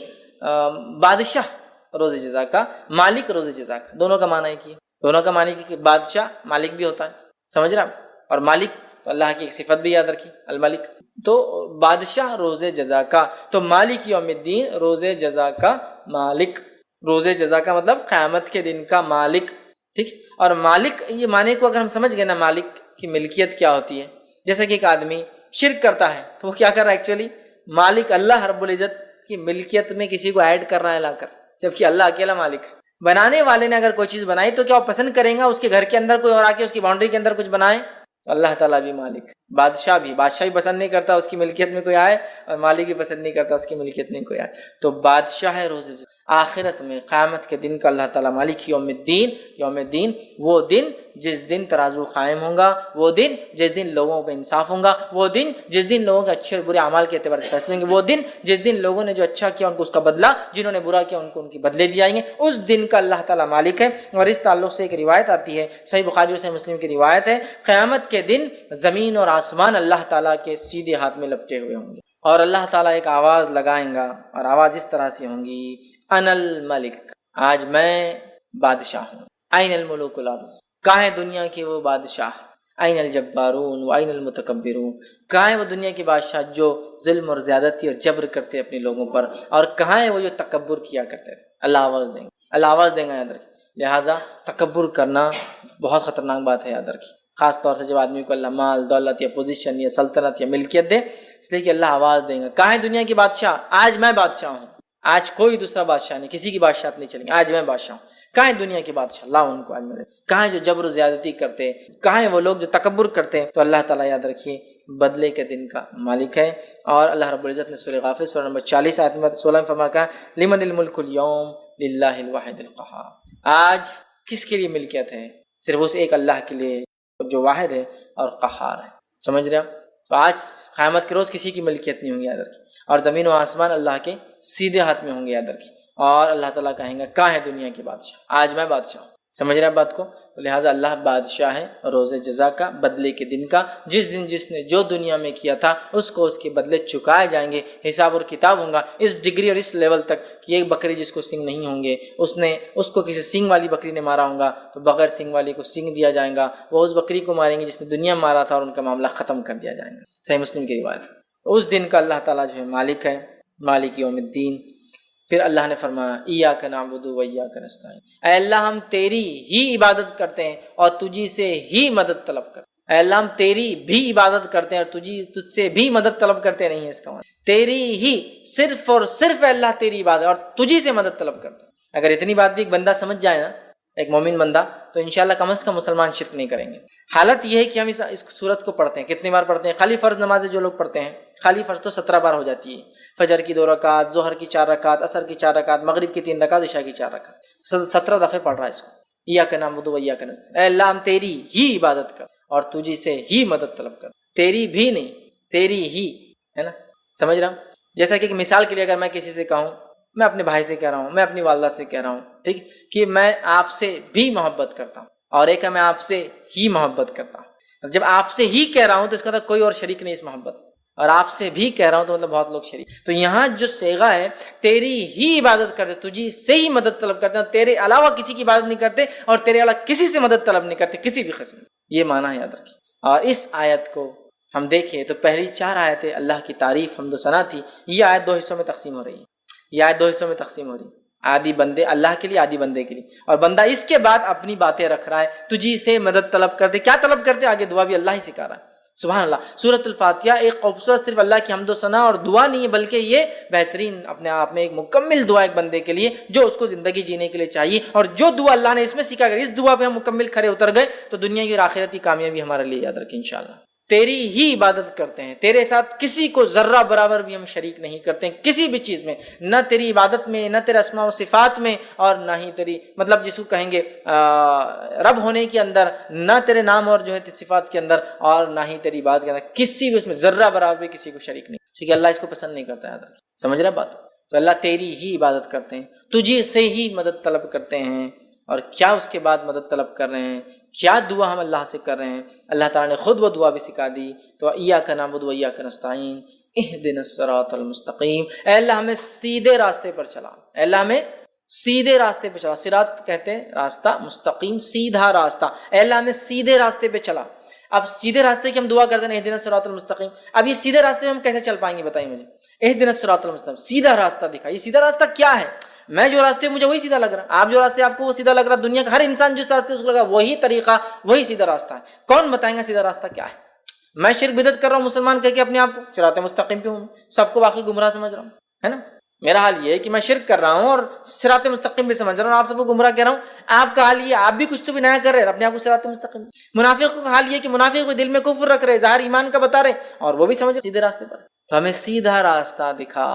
بادشاہ روز جزا کا, مالک روز جزا کا, دونوں کا معنی ایک ہی ہے. دونوں کا معنی کہ بادشاہ مالک بھی ہوتا ہے, سمجھ رہے آپ, اور مالک تو اللہ کی ایک صفت بھی یاد رکھی الملک. تو بادشاہ روز جزا کا, تو مالک یوم الدین روز جزا کا مالک. روز جزا کا مطلب قیامت کے دن کا مالک, ٹھیک. اور مالک یہ معنی کو اگر ہم سمجھ گئے نا, مالک کی ملکیت کیا ہوتی ہے. جیسے کہ ایک آدمی شرک کرتا ہے تو وہ کیا کر رہا ہے ایکچولی, مالک اللہ رب العزت کی ملکیت میں کسی کو ایڈ کر رہا ہے لا کر, جبکہ اللہ اکیلا مالک ہے. بنانے والے نے اگر کوئی چیز بنائی تو کیا وہ پسند کریں گا اس کے گھر کے اندر کوئی اور آ کے اس کی باؤنڈری کے اندر کچھ بنائے؟ تو اللہ تعالیٰ بھی مالک, بادشاہ بھی پسند نہیں کرتا اس کی ملکیت میں کوئی آئے, اور مالک بھی پسند نہیں کرتا اس کی ملکیت میں کوئی آئے. تو بادشاہ ہے روز آخرت میں قیامت کے دن کا اللہ تعالیٰ مالک یوم الدین. یوم الدین وہ دن جس دن ترازو قائم ہوں گا, وہ دن جس دن لوگوں پہ انصاف ہوں گا, وہ دن جس دن لوگوں کے اچھے اور برے اعمال کے اعتبار سے فیصلے ہوں گے, وہ دن جس دن لوگوں نے جو اچھا کیا ان کو اس کا بدلہ, جنہوں نے برا کیا ان کو ان کی بدلے دیے جائیں گے. اس دن کا اللہ تعالیٰ مالک ہے. اور اس تعلق سے ایک روایت آتی ہے, صحیح بخاری اور صحیح مسلم کی روایت ہے, قیامت کے دن زمین اور آسمان اللہ تعالیٰ کے سیدھے ہاتھ میں لپٹے ہوئے ہوں گے, اور اللہ تعالیٰ ایک آواز لگائیں گا, اور آواز اس طرح سے ہوں گی, انا الملک, آج میں بادشاہ ہوں. این الملوک الارض, کہاں ہے دنیا کے وہ بادشاہ, این الجبارون و این المتکبرون, کہاں ہے وہ دنیا کے بادشاہ جو ظلم اور زیادتی اور جبر کرتے اپنے لوگوں پر, اور کہاں ہے وہ جو تکبر کیا کرتے تھے. اللہ آواز دیں گے, اللہ آواز دیں گے, یاد رکھیں. لہٰذا تکبر کرنا بہت خطرناک بات ہے, یاد رکھیں, خاص طور سے جب آدمی کو اللہ مال دولت یا پوزیشن یا سلطنت یا ملکیت دے, اس لیے کہ اللہ آواز دیں گا, کہاں ہے دنیا کی بادشاہ, آج میں بادشاہ ہوں, آج کوئی دوسرا بادشاہ نہیں, کسی کی بادشاہت نہیں چلیں گے, آج میں بادشاہ ہوں. کہاں ہے دنیا کے بادشاہ, اللہ ان کو آج میرے, کہاں ہے جو جبر و زیادتی کرتے, کہاں ہے وہ لوگ جو تکبر کرتے. تو اللہ تعالیٰ یاد رکھیے بدلے کے دن کا مالک ہے. اور اللہ رب العزت نے سورہ غافر سورہ نمبر 40 آیت نمبر 16 میں فرمایا کہ لمن الملک اليوم للہ الواحد القہار, آج کس کے لیے ملکیت ہے, صرف اس ایک اللہ کے لیے جو واحد ہے اور قہار ہے. سمجھ رہے ہیں؟ تو آج قیامت کے روز کسی کی ملکیت نہیں ہوں گی, یاد رکھیں, اور زمین و آسمان اللہ کے سیدھے ہاتھ میں ہوں گے, یاد رکھیں. اور اللہ تعالیٰ کہیں گا کہاں ہے دنیا کی بادشاہ, آج میں بادشاہ ہوں. سمجھ رہے ہیں بات کو؟ تو لہٰذا اللہ بادشاہ ہے روز جزا کا, بدلے کے دن کا. جس دن جس نے جو دنیا میں کیا تھا اس کو اس کے بدلے چکائے جائیں گے, حساب اور کتاب ہوں گا اس ڈگری اور اس لیول تک کہ ایک بکری جس کو سینگ نہیں ہوں گے, اس کو کسی سینگ والی بکری نے مارا ہوگا تو بغیر سینگ والی کو سینگ دیا جائے گا, وہ اس بکری کو ماریں گے جس نے دنیا میں مارا تھا, اور ان کا معاملہ ختم کر دیا جائے گا. صحیح مسلم کی روایت. اس دن کا اللہ تعالیٰ جو ہے مالک ہے, مالک یوم الدین. پھر اللہ نے فرمایا ایاک نعبد و ایاک نستعین, اے اللہ ہم تیری ہی عبادت کرتے ہیں اور تجھی سے ہی مدد طلب کرتے ہیں. اے اللہ ہم تیری بھی عبادت کرتے ہیں اور تجھ سے بھی مدد طلب کرتے نہیں ہیں. اس کا مطلب تیری ہی, صرف اور صرف اے اللہ تیری عبادت اور تجھی سے مدد طلب کرتے ہیں. اگر اتنی بات بھی ایک بندہ سمجھ جائے نا, ایک مومن بندہ, تو انشاءاللہ کم از کم مسلمان شرک نہیں کریں گے. حالت یہ ہے کہ ہم اس صورت کو پڑھتے ہیں, کتنی بار پڑھتے ہیں, خالی فرض نمازیں جو لوگ پڑھتے ہیں, خالی فرض تو 17 بار ہو جاتی ہے. فجر کی 2 رکعت, ظہر کی 4 رکعت, عصر کی 4 رکعت, مغرب کی 3 رکعت, عشاء کی 4 رکعت, 17 دفعے پڑھ رہا ہے اس کو. ایاک نعبد و ایاک نستعین, اے اللہ ہم تیری ہی عبادت کر اور تجھی سے ہی مدد طلب کر. تیری بھی نہیں, تیری ہی, ہے نا, سمجھ رہا ہوں. جیسا کہ مثال کے لیے اگر میں کسی سے کہوں, میں اپنے بھائی سے کہہ رہا ہوں, میں اپنی والدہ سے کہہ رہا ہوں, ٹھیک, کہ میں آپ سے بھی محبت کرتا ہوں, اور ایک ہے میں آپ سے ہی محبت کرتا ہوں. جب آپ سے ہی کہہ رہا ہوں تو اس کا مطلب کوئی اور شریک نہیں اس محبت, اور آپ سے بھی کہہ رہا ہوں تو مطلب بہت لوگ شریک. تو یہاں جو صیغہ ہے تیری ہی عبادت کرتے, تجھی سے ہی مدد طلب کرتے ہیں, تیرے علاوہ کسی کی عبادت نہیں کرتے, اور تیرے علاوہ کسی سے مدد طلب نہیں کرتے کسی بھی قسم. یہ معنی ہے, یاد رکھیں. اور اس آیت کو ہم دیکھیں تو پہلی 4 آیتیں اللہ کی تعریف حمد و ثنا تھی. یہ آیت 2 حصوں میں تقسیم ہو رہی ہے. یہ آیت 2 حصوں میں تقسیم ہو رہی ہے, آدھی بندے اللہ کے لیے, آدھی بندے کے لیے. اور بندہ اس کے بعد اپنی باتیں رکھ رہا ہے, تجھی سے مدد طلب کرتے. کیا طلب کرتے, آگے دعا بھی اللہ ہی سکھا رہا ہے. سبحان اللہ. سورۃ الفاتحہ ایک خوبصورت صرف اللہ کی حمد و ثنا اور دعا نہیں ہے, بلکہ یہ بہترین اپنے آپ میں ایک مکمل دعا ایک بندے کے لیے جو اس کو زندگی جینے کے لیے چاہیے. اور جو دعا اللہ نے اس میں سکھا, اگر اس دعا پہ ہم مکمل کھڑے اتر گئے تو دنیا کی اور آخرت کی کامیابی ہمارے لیے, یاد رکھیں انشاءاللہ. تیری ہی عبادت کرتے ہیں, تیرے ساتھ کسی کو ذرہ برابر بھی ہم شریک نہیں کرتے ہیں کسی بھی چیز میں, نہ تیری عبادت میں, نہ تیرے اسماء و صفات میں, اور نہ ہی تیری مطلب جس کو کہیں گے رب ہونے کے اندر, نہ تیرے نام اور جو ہے صفات کے اندر, اور نہ ہی تیری عبادت کے اندر, کسی بھی اس میں ذرہ برابر بھی کسی کو شریک نہیں, کیونکہ اللہ اس کو پسند نہیں کرتا ہے. یاد رکھیں, سمجھ رہے بات. تو اللہ تیری ہی عبادت کرتے ہیں، تجھے سے ہی مدد طلب کرتے ہیں، اور کیا اس کے بعد مدد طلب کر رہے ہیں، کیا دعا ہم اللہ سے کر رہے ہیں، اللہ تعالیٰ نے خود وہ دعا بھی سکھا دی۔ تو ایاک نعبد و ایاک نستعین اہدنا الصراط المستقیم، اے اللہ ہمیں سیدھے راستے پر چلا، اے اللہ ہمیں سیدھے راستے پہ چلا۔ صراط کہتے ہیں راستہ، مستقیم سیدھا راستہ، اے اللہ ہمیں سیدھے راستے پہ چلا۔ اب سیدھے راستے کی ہم دعا کرتے ہیں اہدنا الصراط المستقیم، اب یہ سیدھے راستے میں ہم کیسے چل پائیں گے بتائیے مجھے؟ اہدنا الصراط المستقیم، سیدھا راستہ دکھا۔ یہ سیدھا راستہ کیا ہے؟ میں جو راستے مجھے وہی سیدھا لگ رہا، آپ جو راستے آپ کو وہ سیدھا لگ رہا، دنیا کا ہر انسان جس راستے اس کو لگا وہی طریقہ وہی سیدھا راستہ ہے۔ کون بتائیں گا سیدھا راستہ کیا ہے؟ میں شرک بدعت کر رہا ہوں مسلمان کہہ کے اپنے آپ کو صراط مستقیم پہ ہوں، سب کو باقی گمراہ سمجھ رہا ہوں، ہے نا؟ میرا حال یہ ہے کہ میں شرک کر رہا ہوں اور صراط مستقیم پہ سمجھ رہا ہوں، آپ سب کو گمراہ کہہ رہا ہوں۔ آپ کا حال یہ، آپ بھی کچھ تو بھی نیا کر رہے ہیں، اپنے آپ کو صراط مستقیم۔ منافق کا حال یہ کہ منافق بھی دل میں کفر رکھ رہے، ظاہر ایمان کا بتا رہے، اور وہ بھی سمجھ رہے سیدھے راستے پر۔ تو ہمیں سیدھا راستہ دکھا،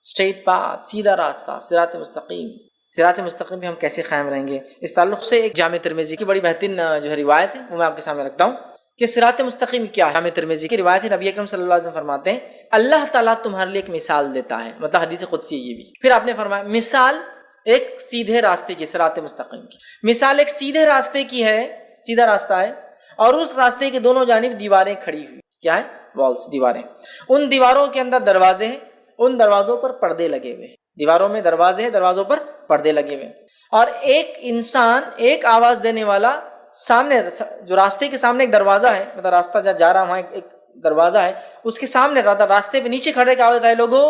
اسٹریٹ پاتھ، سیدھا راستہ، صراط مستقیم۔ صراط مستقیم پہ ہم کیسے قائم رہیں گے؟ اس تعلق سے ایک جامع ترمذی کی بڑی بہترین جو ہے روایت ہے وہ میں آپ کے سامنے رکھتا ہوں کہ صراط مستقیم کیا ہے۔ جامع ترمذی کی روایت ہے، نبی اکرم صلی اللہ علیہ وسلم فرماتے ہیں اللہ تعالیٰ تمہارے لیے ایک مثال دیتا ہے، مطلب حدیث قدسی یہ بھی۔ پھر آپ نے فرمایا مثال ایک سیدھے راستے کی، صراط مستقیم کی مثال ایک سیدھے راستے کی ہے، سیدھا راستہ ہے، اور اس راستے کے دونوں جانب دیواریں کھڑی ہوئی، کیا ہے؟ والس، دیواریں۔ ان دیواروں کے اندر دروازے ہیں، ان دروازوں پر پردے لگے ہوئے، دیواروں میں دروازے ہیں، دروازوں پر پردے لگے ہوئے، اور ایک انسان، ایک آواز دینے والا سامنے، جو راستے کے سامنے ایک دروازہ ہے، مطلب راستہ جا رہا وہاں ایک دروازہ ہے، اس کے سامنے راستے پہ نیچے کھڑے کا آواز ہے لوگو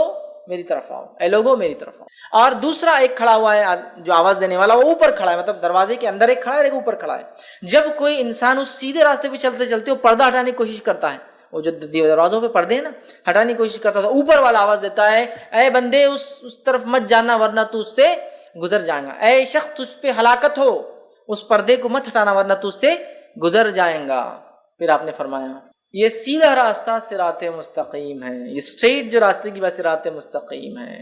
میری طرف آؤ، اے لوگو میری طرف آؤ، اور دوسرا ایک کھڑا ہوا ہے جو آواز دینے والا، وہ اوپر کھڑا ہے، مطلب دروازے کے اندر ایک کھڑا ہے، ایک اوپر کھڑا ہے۔ جب کوئی انسان اس سیدھے راستے پہ چلتے چلتے وہ پردہ ہٹانے کی کوشش کرتا ہے، وہ جو دروازوں پہ پردے ہیں نا ہٹانے کی کوشش کرتا تھا، اوپر والا آواز دیتا ہے اے بندے اس طرف مت جانا ورنہ تو اس سے گزر جائیں گا، اے شخص تجھ پہ ہلاکت ہو، اس پردے کو مت ہٹانا ورنہ تو اس سے گزر جائیں گا۔ پھر آپ نے فرمایا یہ سیدھا راستہ صراط مستقیم ہے، یہ اسٹریٹ جو راستے کی بات صراط مستقیم ہے،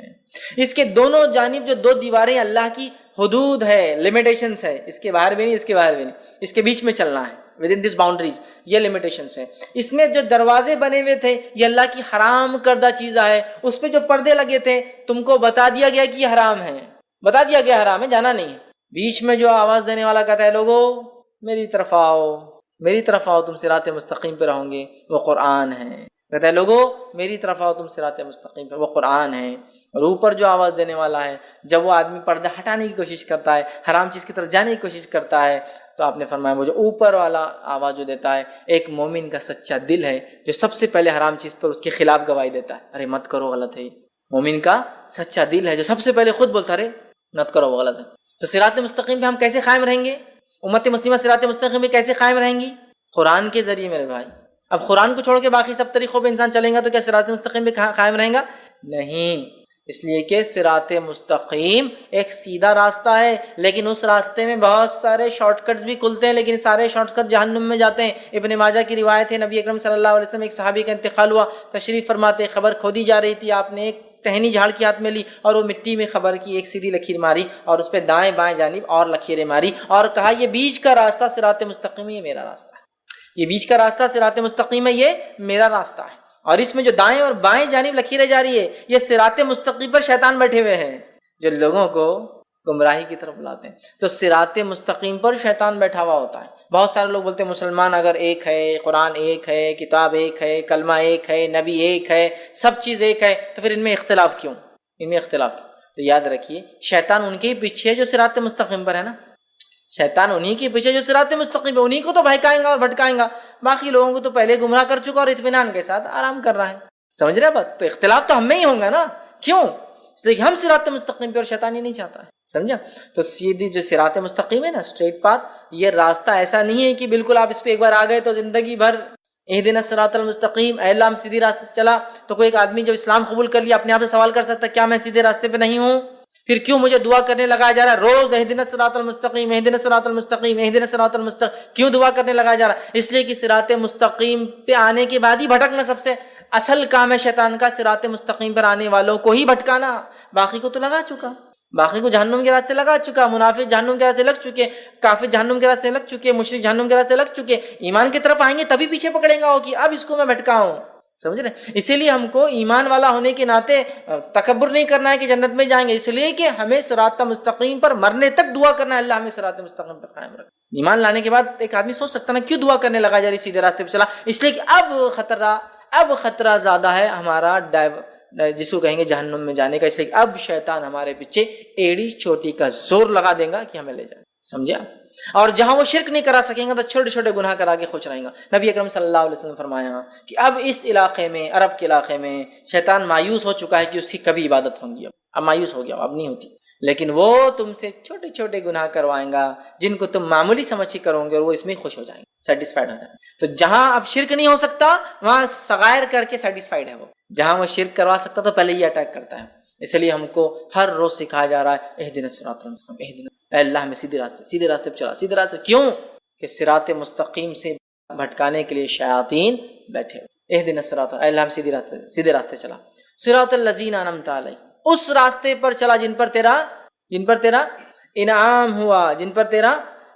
اس کے دونوں جانب جو دو دیواریں اللہ کی حدود ہے، لمیٹیشنز ہے، اس کے باہر بھی نہیں، اس کے باہر بھی نہیں، اس کے بیچ میں چلنا ہے، ود ان دس باؤنڈریز، یہ لمیٹیشنز ہے۔ اس میں جو دروازے بنے ہوئے تھے یہ اللہ کی حرام کردہ چیزیں ہے، اس پہ جو پردے لگے تھے تم کو بتا دیا گیا کہ یہ حرام ہے، بتا دیا گیا حرام ہے، جانا نہیں ہے۔ بیچ میں جو آواز دینے والا کہتا ہے لوگو میری طرف آؤ، میری طرف آؤ، تم صراط مستقیم پہ رہو گے، وہ قرآن ہے۔ کہتا ہے لوگو میری طرف آؤ، تم صراط مستقیم پہ، وہ قرآن ہے۔ اور اوپر جو آواز دینے والا ہے، جب وہ آدمی پردہ ہٹانے کی کوشش کرتا ہے، حرام چیز کی طرف جانے کی کوشش کرتا ہے، تو آپ نے فرمایا وہ جو اوپر والا آواز جو دیتا ہے ایک مومن کا سچا دل ہے جو سب سے پہلے حرام چیز پر اس کے خلاف گواہی دیتا ہے، ارے مت کرو غلط ہے۔ مومن کا سچا دل ہے جو سب سے پہلے خود بولتا ہے ارے مت کرو وہ غلط ہے۔ تو صراط مستقیم پہ ہم کیسے قائم رہیں گے؟ امت مسلمہ صراط مستقیم پہ کیسے قائم رہیں گی؟ قرآن کے ذریعے میرے بھائی۔ اب قرآن کو چھوڑ کے باقی سب طریقوں پہ انسان چلیں گا تو کیا صراط مستقیم پہ قائم رہیں گا؟ نہیں، اس لیے کہ صراط مستقیم ایک سیدھا راستہ ہے، لیکن اس راستے میں بہت سارے شارٹ کٹس بھی کھلتے ہیں، لیکن سارے شارٹ کٹ جہنم میں جاتے ہیں۔ ابن ماجہ کی روایت ہے، نبی اکرم صلی اللہ علیہ وسلم ایک صحابی کا انتقال ہوا، تشریف فرماتے خبر کھودی جا رہی تھی، آپ نے ایک ٹہنی جھاڑ کے ہاتھ میں لی اور وہ مٹی میں خبر کی ایک سیدھی لکیر ماری اور اس پہ دائیں بائیں جانب اور لکیریں ماری اور کہا یہ بیچ کا راستہ صراط مستقیم، یہ میرا راستہ ہے، یہ بیچ کا راستہ صراط مستقیم ہے، یہ میرا راستہ ہے۔ اور اس میں جو دائیں اور بائیں جانب لکیریں جا رہی ہے یہ صراط مستقیم پر شیطان بیٹھے ہوئے ہیں جو لوگوں کو گمراہی کی طرف بلاتے ہیں۔ تو صراط مستقیم پر شیطان بیٹھا ہوا ہوتا ہے۔ بہت سارے لوگ بولتے ہیں مسلمان اگر ایک ہے، قرآن ایک ہے، کتاب ایک ہے، کلمہ ایک ہے، نبی ایک ہے، سب چیز ایک ہے، تو پھر ان میں اختلاف کیوں؟ ان میں اختلاف کیوں؟ تو یاد رکھیے شیطان ان کے ہی پیچھے ہے جو صراط مستقیم پر ہے نا، شیطان انہی کے پیچھے جو صراط مستقیم ہے انہی کو تو بہکائیں گا اور بھٹکائیں گا، باقی لوگوں کو تو پہلے گمراہ کر چکا اور اطمینان کے ساتھ آرام کر رہا ہے۔ سمجھ رہے بات؟ تو اختلاف تو ہم میں ہی ہوں گا نا، کیوں؟ اس لیے کہ ہم صراط مستقیم پہ اور شیطان ہی نہیں چاہتا ہے، سمجھا؟ تو سیدھی جو صراط مستقیم ہے نا، اسٹریٹ پاتھ، یہ راستہ ایسا نہیں ہے کہ بالکل آپ اس پہ ایک بار آ گئے تو زندگی بھر اہدنا الصراط المستقیم، اے اللہ ہم سیدھی راستے چلا۔ تو کوئی ایک آدمی جب اسلام قبول کر لیا اپنے آپ سے سوال کر سکتا ہے کیا میں سیدھے راستے پہ نہیں ہوں؟ پھر کیوں مجھے دعا کرنے لگایا جا رہا ہے روز اہدنا الصراط المستقیم، اہدنا الصراط المستقیم، اہدنا الصراط المستقیم؟ کیوں دعا کرنے لگایا جا رہا ہے؟ اس لیے کہ صراط مستقیم پہ آنے کے بعد ہی بھٹکنا سب سے اصل کام ہے شیطان کا، صراط مستقیم پر آنے والوں کو ہی بھٹکانا، باقی کو تو لگا چکا، باقی کو جہنم کے راستے لگا چکا، منافق جہنم کے راستے لگ چکے، کافر جہنم کے راستے لگ چکے، مشرک جہنم کے راستے لگ چکے، ایمان کی طرف آئیں گے تبھی پیچھے پکڑیں گا وہ کہ اب اس کو میں بھٹکاؤں۔ سمجھ رہے ہیں؟ اسی لیے ہم کو ایمان والا ہونے کے ناطے تکبر نہیں کرنا ہے کہ جنت میں جائیں گے، اس لیے کہ ہمیں صراط مستقیم پر مرنے تک دعا کرنا ہے، اللہ ہمیں صراط مستقیم پر قائم رکھے۔ ایمان لانے کے بعد ایک آدمی سوچ سکتا ہے نا کیوں دعا کرنے لگا جا رہی سیدھے راستے پہ چلا؟ اس لیے کہ اب خطرہ زیادہ ہے ہمارا جس کو کہیں گے جہنم میں جانے کا، اس لیے کہ اب شیطان ہمارے پیچھے ایڑی چوٹی کا زور لگا دے گا کہ ہمیں لے جائے، سمجھے؟ اور جہاں وہ شرک نہیں کرا سکیں گے تو چھوٹے چھوٹے گناہ کرا کے خوش رہیں گا۔ نبی اکرم صلی اللہ علیہ وسلم فرمایا کہ اب اس علاقے میں، عرب کے علاقے میں شیطان مایوس ہو چکا ہے کہ اس کی کبھی عبادت ہوں گی، اب مایوس ہو گیا، اب نہیں ہوتی، لیکن وہ تم سے چھوٹے چھوٹے گناہ کروائیں گا جن کو تم معمولی سمجھ کے کرو گے، اور وہ اس میں خوش ہو جائیں گے، سیٹسفائیڈ ہو جائیں گے۔ تو جہاں اب شرک نہیں ہو سکتا وہاں صغائر کر کے سیٹسفائیڈ ہے وہ، جہاں وہ شرک کروا سکتا تو پہلے ہی اٹیک کرتا ہے۔ اس لیے ہم کو ہر روز سکھایا جا رہا ہے اہدنا الصراط المستقیم، اہدنا، اے اللہ ہمیں سیدھے راستے پہ چلا، سیدھے راستے۔ کیوں کہ صراط مستقیم سے بھٹکانے کے لیے شیاطین بیٹھے ہوئے۔ اہدنا الصراط، اے اللہ ہم سیدھے راستے چلا۔ صراط الذین انعمت علیہم، اس راستے پر چلا جن پر تیرا انعام ہوا، جن پر تیرا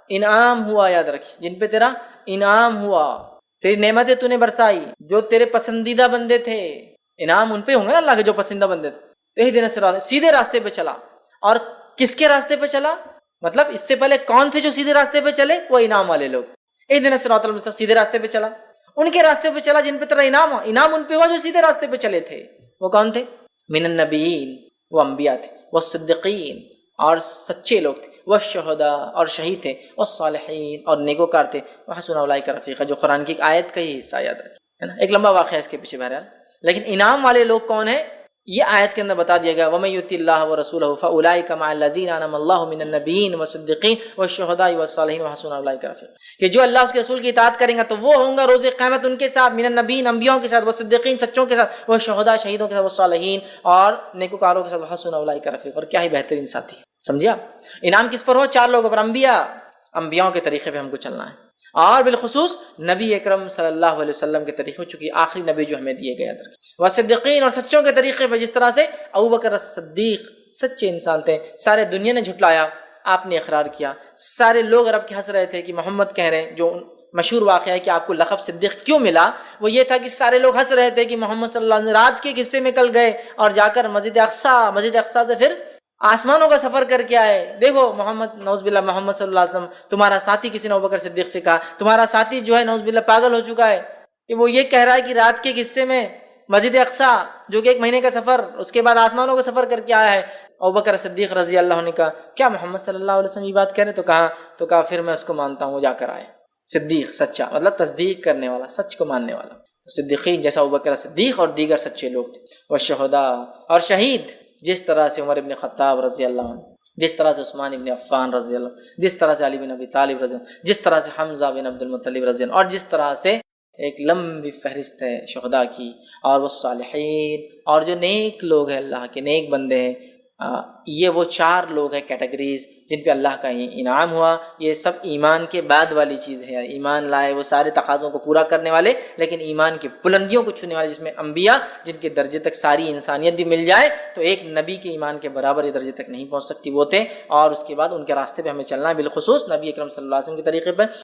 انعام ہوا، یاد رکھیں، جن پہ تیرا انعام ہوا، تیری نعمتیں تو نے برسائی، جو تیرے پسندیدہ بندے تھے، انعام ان پہ ہوں گے نا اللہ کے جو پسندیدہ بندے تھے۔ تو اہدنا الصراط، سیدھے راستے پہ چلا۔ اور کس کے راستے پہ چلا؟ مطلب اس سے پہلے کون تھے جو سیدھے راستے پہ چلے؟ وہ انعام والے لوگ۔ اہدنا الصراط المستقیم، سیدھے راستے پہ چلا، ان کے راستے پہ چلا جن پہ تیرا انعام ہوا۔ انعام ان پہ ہوا جو سیدھے راستے پہ چلے تھے۔ وہ کون تھے؟ من النبیین، وہ انبیاء تھے، والصدیقین، اور سچے لوگ تھے، والشہداء، اور شہید تھے، والصالحین، اور نیکوکار تھے، وحسن اولئک رفیقا، جو قرآن کی ایک آیت کا ہی حصہ یاد رکھیں، ہے نا، ایک لمبا واقعہ ہے اس کے پیچھے بہرحال۔ لیکن انعام والے لوگ کون ہیں یہ آیت کے اندر بتا دیا گیا، وَمَن يُطِعِ اللَّهَ وَرَسُولَهُ فَأُولَٰئِكَ مَعَ الَّذِينَ أَنْعَمَ اللَّهُ مِنَ النَّبِيِّينَ وَالصِّدِّيقِينَ وَالشُّهَدَاءِ وَالصَّالِحِينَ وَحَسُنَ أُولَٰئِكَ رَفِيقًا، کہ جو اللہ اس کے رسول کی اطاعت کریں گا تو وہ ہوں گا روز قیامت ان کے ساتھ، من النبیین، انبیاءوں کے ساتھ، والصدیقین، سچوں کے ساتھ، والشہداء، شہیدوں کے ساتھ، والصالحین، اور نیکوکاروں کے ساتھ، وحسن اولئک رفیقا، اور کیا ہی بہترین ساتھی۔ سمجھے آپ؟ انعام کس پر ہو؟ چار لوگوں پر، انبیاءوں کے طریقے پہ ہم کو چلنا ہے، اور بالخصوص نبی اکرم صلی اللہ علیہ وسلم کے طریقے، چونکہ آخری نبی جو ہمیں دیے گئے، وصدیقین، اور سچوں کے طریقے پہ، جس طرح سے ابوبکر صدیق سچے انسان تھے، سارے دنیا نے جھٹلایا، آپ نے اقرار کیا، سارے لوگ عرب کے ہنس رہے تھے کہ محمد کہہ رہے ہیں، جو مشہور واقعہ ہے کہ آپ کو لقب صدیق کیوں ملا، وہ یہ تھا کہ سارے لوگ ہنس رہے تھے کہ محمد صلی اللہ علیہ وسلم رات کے حصے میں کل گئے اور جا کر مسجد اقصیٰ سے پھر آسمانوں کا سفر کر کے آئے، دیکھو محمد، نعوذ باللہ، محمد صلی اللہ علیہ وسلم تمہارا ساتھی، کسی نے ابوبکر صدیق سے کہا تمہارا ساتھی جو ہے نعوذ باللہ پاگل ہو چکا ہے، کہ وہ یہ کہہ رہا ہے کہ رات کے حصے میں مسجد اقصیٰ جو کہ 1 مہینے کا سفر، اس کے بعد آسمانوں کا سفر کر کے آیا ہے۔ ابوبکر صدیق رضی اللہ عنہ نے کہا کیا محمد صلی اللہ علیہ وسلم یہ بات کہہ رہے؟ تو کہا پھر میں اس کو مانتا ہوں، وہ جا کر آئے۔ صدیق سچا مطلب تصدیق کرنے والا، سچ کو ماننے والا۔ تو صدیقین جیسا ابوبکر صدیق اور دیگر سچے لوگ تھے، والشہداء، اور شہید، جس طرح سے عمر ابن خطاب رضی اللہ عنہ، جس طرح سے عثمان ابن عفان رضی اللہ عنہ، جس طرح سے علی بن ابی طالب رضی اللہ عنہ، جس طرح سے حمزہ بن عبد المطلب رضی اللہ عنہ، اور جس طرح سے ایک لمبی فہرست ہے شہداء کی، اور وہ صالحین، اور جو نیک لوگ ہیں، اللہ کے نیک بندے ہیں، یہ وہ 4 لوگ ہیں کیٹیگریز جن پہ اللہ کا انعام ہوا۔ یہ سب ایمان کے بعد والی چیز ہے، ایمان لائے وہ سارے تقاضوں کو پورا کرنے والے، لیکن ایمان کی بلندیوں کو چھونے والے، جس میں انبیاء جن کے درجے تک ساری انسانیت بھی مل جائے تو ایک نبی کے ایمان کے برابر یہ درجے تک نہیں پہنچ سکتی، وہ تھے۔ اور اس کے بعد ان کے راستے پہ ہمیں چلنا ہے، بالخصوص نبی اکرم صلی اللہ علیہ وسلم کے طریقے پر۔